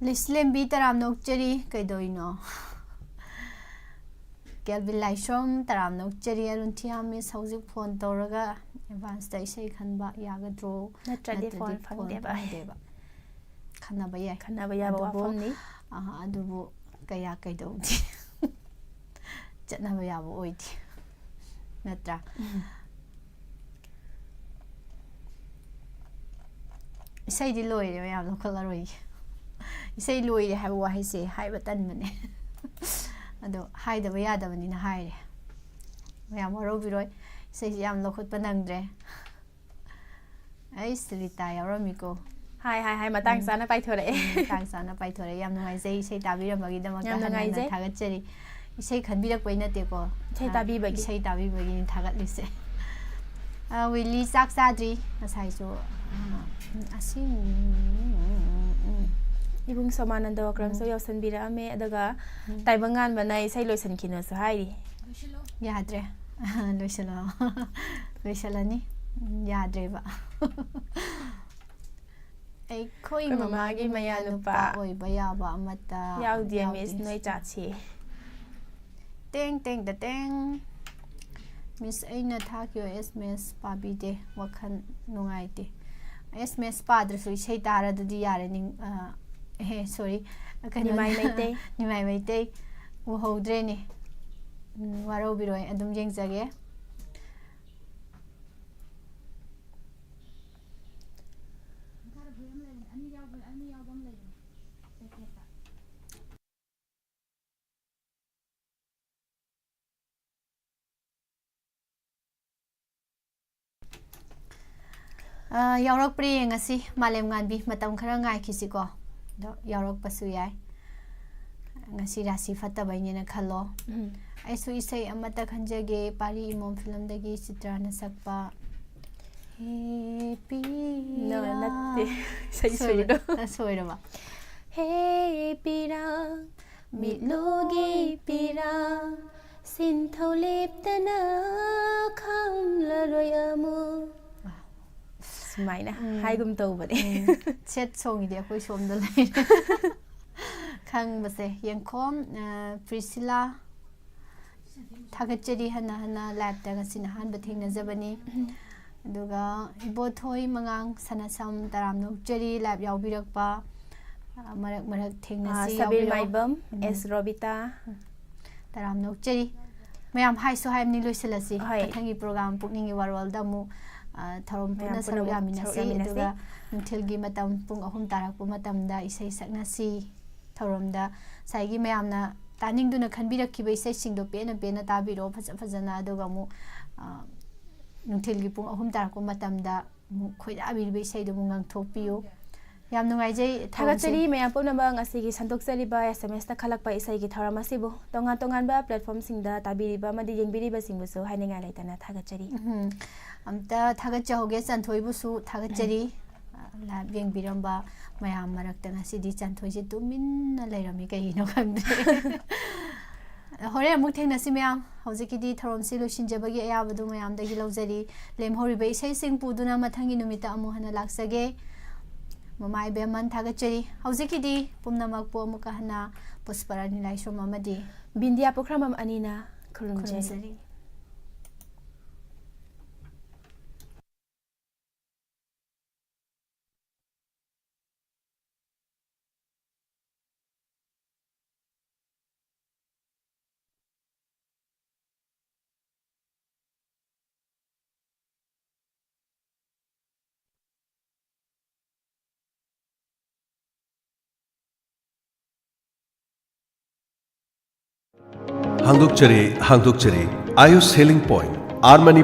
ꯂꯤꯁꯂꯦꯝꯕꯤ ꯇꯔꯥꯝ ꯅꯣꯛꯆꯔꯤ ꯀꯩꯗꯧꯏꯅꯣ Kelvin ꯂꯥꯏꯁ꯭ꯔꯣꯝ ꯇꯔꯥꯝ ꯅꯣꯛꯆꯔꯤ ꯑꯔꯨꯟꯊꯤꯌꯥ ꯃꯤꯁ ꯍꯧꯖꯤꯛ phone ꯇꯧꯔꯒ advanced ꯏꯁꯩ ꯈꯟꯕ ꯌꯥꯒꯗ꯭ꯔꯣ ꯅꯠꯇ꯭ꯔꯗꯤ phone ꯐꯪꯗꯦꯕ ꯈꯟꯅꯕ ꯌꯥꯏ ꯈꯟꯅꯕ ꯌꯥꯕ ꯋꯥꯐꯝꯅꯤ ꯑꯗꯨꯕꯨ ꯀꯌꯥ ꯀꯩꯗꯧꯗꯦ ꯆꯠꯅꯕ ꯌꯥꯕ ꯑꯣꯏꯗꯦ ꯅꯠꯇ꯭ꯔꯥ ꯏꯁꯩꯗꯤ ꯂꯣꯏꯔꯦ ꯃꯌꯥꯝ ꯂꯧꯈꯠꯂꯔꯣꯏꯒꯦ ꯏꯁꯩ ꯂꯣꯏꯔꯦ ꯍꯥꯏꯕ ꯋꯥꯍꯩꯁꯦ ꯍꯥꯏꯕ ꯇꯟꯕꯅꯦ ꯑꯗꯣ ꯍꯥꯏꯗꯕ ꯌꯥꯗꯕꯅꯤꯅ ꯍꯥꯏꯔꯦ ꯃꯌꯥꯝ ꯋꯥꯔꯧꯕꯤꯔꯣꯏ ꯏꯁꯩꯁꯤ ꯌꯥꯝ ꯂꯧꯈꯠꯄ ꯅꯪꯗ꯭ꯔꯦ ꯑꯩꯁ ꯔꯤꯇꯥ ꯌꯥꯎꯔꯝꯃꯤꯀꯣ ꯍꯥꯏ ꯃꯇꯥꯡ ꯆꯥꯅ ꯄꯥꯏꯊꯣꯔꯛꯑꯦ ꯃꯇꯥꯡ ꯆꯥꯅ ꯄꯥꯏꯊꯣꯔꯛꯑꯦ ꯌꯥꯝ ꯅꯨꯡꯉꯥꯏꯖꯩ ꯏꯁꯩ ꯇꯥꯕꯤꯔꯝꯕꯒꯤꯗꯃꯛꯇ ꯌꯥꯝ ꯍꯟꯅ ꯅꯨꯡꯉꯥꯏꯖꯩ ꯊꯥꯒꯠꯆꯔꯤ ꯏꯁꯩ ꯈꯟꯕꯤꯔꯛꯄꯩ ꯅꯠꯇꯦꯀꯣ ꯏꯁꯩ ꯇꯥꯕꯤꯕꯒꯤ ꯏꯁꯩ ꯇꯥꯕꯤꯕꯒꯤꯅꯤ ꯊꯥꯒꯠꯂꯤꯁꯦ ꯋꯤꯂꯤ ꯆꯥꯛ ꯆꯥꯗ꯭ꯔꯤ ꯉꯁꯥꯏꯁꯨ ꯑꯁꯤ ꯏꯕꯨꯡ ꯁꯣꯃꯥꯅꯟꯗ ꯋꯥꯀ꯭ꯔꯝꯁꯨ ꯌꯧꯁꯟꯕꯤꯔꯛꯑꯝꯃꯦ ꯑꯗꯨꯒ ꯇꯥꯏꯕꯪ ꯉꯥꯟꯕꯅ ꯏꯁꯩ ꯂꯣꯏꯁꯤꯟꯈꯤꯅꯁꯨ ꯍꯥꯏꯔꯤ ꯌꯥꯗ꯭ꯔꯦ ꯂꯣꯏꯁꯤꯜꯂꯅꯤ ꯌꯥꯗ꯭ꯔꯦꯕ ꯑꯩꯈꯣꯏ ꯃꯃꯥꯒꯤ ꯃꯌꯥ ꯅꯨꯄꯥ ꯑꯣꯏꯕ ꯌꯥꯕ ꯑꯃꯠꯇ ꯌꯥꯎꯗꯦ ꯃꯤꯁ ꯅꯣꯏ ꯆꯥꯠꯁꯤ ꯇꯦꯡ ꯇꯦꯡ ꯗ ꯇꯦꯡ ꯃꯤꯁ ꯑꯩꯅ ꯊꯥꯈꯤꯕ ꯑꯦꯁꯃꯦꯁ ꯄꯥꯕꯤꯗꯦ ꯋꯥꯈꯜ ꯅꯨꯡꯉꯥꯏꯇꯦ ꯑꯦꯁꯃꯦꯁ ꯄꯥꯗ꯭ꯔꯁꯨ ꯏꯁꯩ ꯇꯥꯔꯗꯨꯗꯤ ꯌꯥꯔꯦ ꯁꯣꯔꯤ ꯅꯤꯃꯥꯏ ꯃꯩꯇꯩ ꯅꯤꯃꯥꯏ ꯃꯩꯇꯩ ꯎꯍꯧꯗ꯭ꯔꯦꯅꯦ ꯋꯥꯔꯧꯕꯤꯔꯣꯏ ꯑꯗꯨꯝ ꯌꯦꯡꯖꯒꯦ ꯌꯥꯎꯔꯛꯄ꯭ꯔꯦ ꯌꯦꯡꯉꯁꯤ ꯃꯥꯂꯦꯝ ꯉꯥꯟꯕꯤ ꯃꯇꯝ ꯈꯔ ꯉꯥꯏꯈꯤꯁꯤꯀꯣ ꯑꯗꯣ ꯌꯥꯎꯔꯛꯄꯁꯨ ꯌꯥꯏ ꯉꯁꯤ ꯔꯥꯁꯤ ꯐꯠꯇꯕꯩꯅꯦꯅ ꯈꯜꯂꯣ ꯑꯩꯁꯨ ꯏꯁꯩ ꯑꯃꯠꯇ ꯈꯟꯖꯒꯦ ꯄꯥꯔꯤ ꯏꯃꯣꯝ ꯐꯤꯂꯝꯗꯒꯤ ꯆꯤꯇ꯭ꯔꯥꯅ ꯁꯛꯄ ꯅꯠꯇꯦ ꯏꯁꯩ ꯁꯨꯔꯗꯣ ꯁꯣꯏꯔꯕ ꯍꯦ ꯄꯤꯔꯥꯡ ꯃꯤꯠꯂꯨꯒꯤ ꯄꯤꯔꯥꯡ ꯁꯤꯟꯊꯧ ꯂꯦꯞꯇꯅ ꯈꯝꯂꯔꯣꯏ ꯑꯃꯨꯛ ꯁꯨꯃꯥꯏꯅ ꯍꯥꯏꯒꯨꯝ ꯇꯧꯕꯅꯦ ꯁꯦꯠ ꯁꯣꯡꯒꯤꯗꯤ ꯑꯩꯈꯣꯏ ꯁꯣꯝꯗ ꯂꯩꯔꯦ ꯈꯪꯕꯁꯦ ꯌꯦꯡꯈꯣꯝ ꯄ꯭ꯔꯤꯁꯤꯂꯥ ꯊꯥꯒꯠꯆꯔꯤ ꯍꯟꯅ ꯂꯥꯏꯞꯇ ꯉꯁꯤꯅ ꯑꯍꯥꯟꯕ ꯊꯦꯡꯅꯖꯕꯅꯤ ꯑꯗꯨꯒ ꯏꯕꯣꯊꯣꯏ ꯃꯉꯥꯡ ꯁꯅꯁꯝ ꯇꯔꯥꯝ ꯅꯣꯛꯆꯔꯤ ꯂꯥꯏꯞ ꯌꯥꯎꯕꯤꯔꯛꯄ ꯃꯔꯛ ꯊꯦꯡꯅꯁꯤ ꯁꯕꯤꯔ ꯃꯥꯏꯕꯝ ꯑꯦꯁ ꯔꯣꯕꯤꯇꯥ ꯇꯔꯥꯝ ꯅꯣꯛꯆꯔꯤ ꯃꯌꯥꯝ ꯍꯥꯏꯁꯨ ꯍꯥꯏꯕꯅꯤ ꯂꯣꯏꯁꯤꯜꯂꯁꯤ ꯍꯣꯏ ꯃꯊꯪꯒꯤ ꯄ꯭ꯔꯣꯒ꯭ꯔꯥꯝ ꯄꯨꯛꯅꯤꯡꯒꯤ ꯋꯥꯔꯣꯜꯗ ꯑꯃꯨꯛ ꯊꯧꯔꯝ ꯄꯨꯟꯅ ꯁꯔꯨꯛ ꯌꯥꯃꯤꯟꯅꯁꯤ ꯑꯗꯨꯒ ꯅꯨꯡꯊꯤꯜꯒꯤ ꯃꯇꯝ ꯄꯨꯡ 3 ꯇꯥꯔꯛꯄ ꯃꯇꯝꯗ ꯏꯁꯩ ꯁꯛꯅꯁꯤ ꯊꯧꯔꯝꯗ ꯉꯁꯥꯏꯒꯤ ꯃꯌꯥꯝꯅ ꯇꯥꯅꯤꯡꯗꯨꯅ ꯈꯟꯕꯤꯔꯛꯈꯤꯕ ꯏꯁꯩꯁꯤꯡꯗꯣ ꯄꯦꯟꯅ ꯇꯥꯕꯤꯔꯣ ꯐꯖꯅ ꯑꯗꯨꯒ ꯑꯃꯨꯛ ꯅꯨꯡꯊꯤꯜꯒꯤ ꯄꯨꯡ 3 ꯇꯥꯔꯛꯄ ꯃꯇꯝꯗ ꯑꯃꯨꯛ ꯈꯣꯏꯗꯥꯕꯤꯔꯤꯕ ꯏꯁꯩꯗꯣ ꯑꯃꯨꯛ ꯉꯪꯊꯣꯛꯄꯤꯌꯨ ꯌꯥꯝ ꯅꯨꯡꯉꯥꯏꯖꯩ ꯊꯥꯒꯠꯆꯔꯤ ꯃꯌꯥꯝ ꯄꯨꯝꯅꯃꯛ ꯉꯁꯤꯒꯤ ꯁꯟꯗꯣꯛꯆꯔꯤꯕ SMS ꯇ ꯈꯜꯂꯛꯄ ꯏꯁꯩꯒꯤ ꯊꯧꯔꯝ ꯑꯁꯤꯕꯨ ꯇꯣꯉꯥꯟꯕ ꯄ꯭ꯂꯦꯠꯐꯣꯔꯝꯁꯤꯡꯗ ꯇꯥꯕꯤꯔꯤꯕ ꯑꯃꯗꯤ ꯌꯦꯡꯕꯤꯔꯤꯕꯁꯤꯡꯕꯨꯁꯨ ꯍꯥꯏꯅꯤꯡꯉꯥꯏ ꯂꯩꯇꯅ ꯊꯥꯒꯠꯆꯔꯤ ꯑꯝꯇ ꯊꯥꯒꯠꯆꯍꯧꯒꯦ ꯆꯟꯊꯣꯏꯕꯨꯁꯨ ꯊꯥꯒꯠꯆꯔꯤ ꯂꯥꯏꯞ ꯌꯦꯡꯕꯤꯔꯝꯕ ꯃꯌꯥꯝ ꯃꯔꯛꯇ ꯉꯁꯤꯗꯤ ꯆꯟꯊꯣꯏꯁꯦ ꯇꯨꯃꯤꯟꯅ ꯂꯩꯔꯝꯃꯤ ꯀꯩꯒꯤꯅꯣ ꯈꯪꯗ꯭ꯔꯦ ꯍꯣꯔꯦꯟ ꯑꯃꯨꯛ ꯊꯦꯡꯅꯁꯤ ꯃꯌꯥꯝ ꯍꯧꯖꯤꯛꯀꯤꯗꯤ ꯊꯧꯔꯝꯁꯤ ꯂꯣꯏꯁꯤꯟꯖꯕꯒꯤ ꯑꯌꯥꯕꯗꯨ ꯃꯌꯥꯝꯗꯒꯤ ꯂꯧꯖꯔꯤ ꯂꯦꯝꯍꯧꯔꯤꯕ ꯏꯁꯩꯁꯤꯡ ꯄꯨꯗꯨꯅ ꯃꯊꯪꯒꯤ ꯅꯨꯃꯤꯠꯇ ꯑꯃꯨꯛ ꯍꯟꯅ ꯂꯥꯛꯆꯒꯦ ꯃꯃꯥ ꯏꯕꯦꯝꯃꯟ ꯊꯥꯒꯠꯆꯔꯤ ꯍꯧꯖꯤꯛꯀꯤꯗꯤ ꯄꯨꯝꯅꯃꯛꯄꯨ ꯑꯃꯨꯛꯀ ꯍꯟꯅ ꯄꯨꯁꯄꯔꯥꯅꯤ ꯂꯥꯏꯁ꯭ꯔꯝ ꯑꯃꯗꯤ ꯕꯤꯟꯗꯤꯌꯥ ꯄꯨꯈ꯭ꯔꯝꯕꯝ ꯑꯅꯤꯅ ꯈꯨꯔꯨꯝꯖꯔꯤ Hangdukchari, Ayush Healing Point, Our Money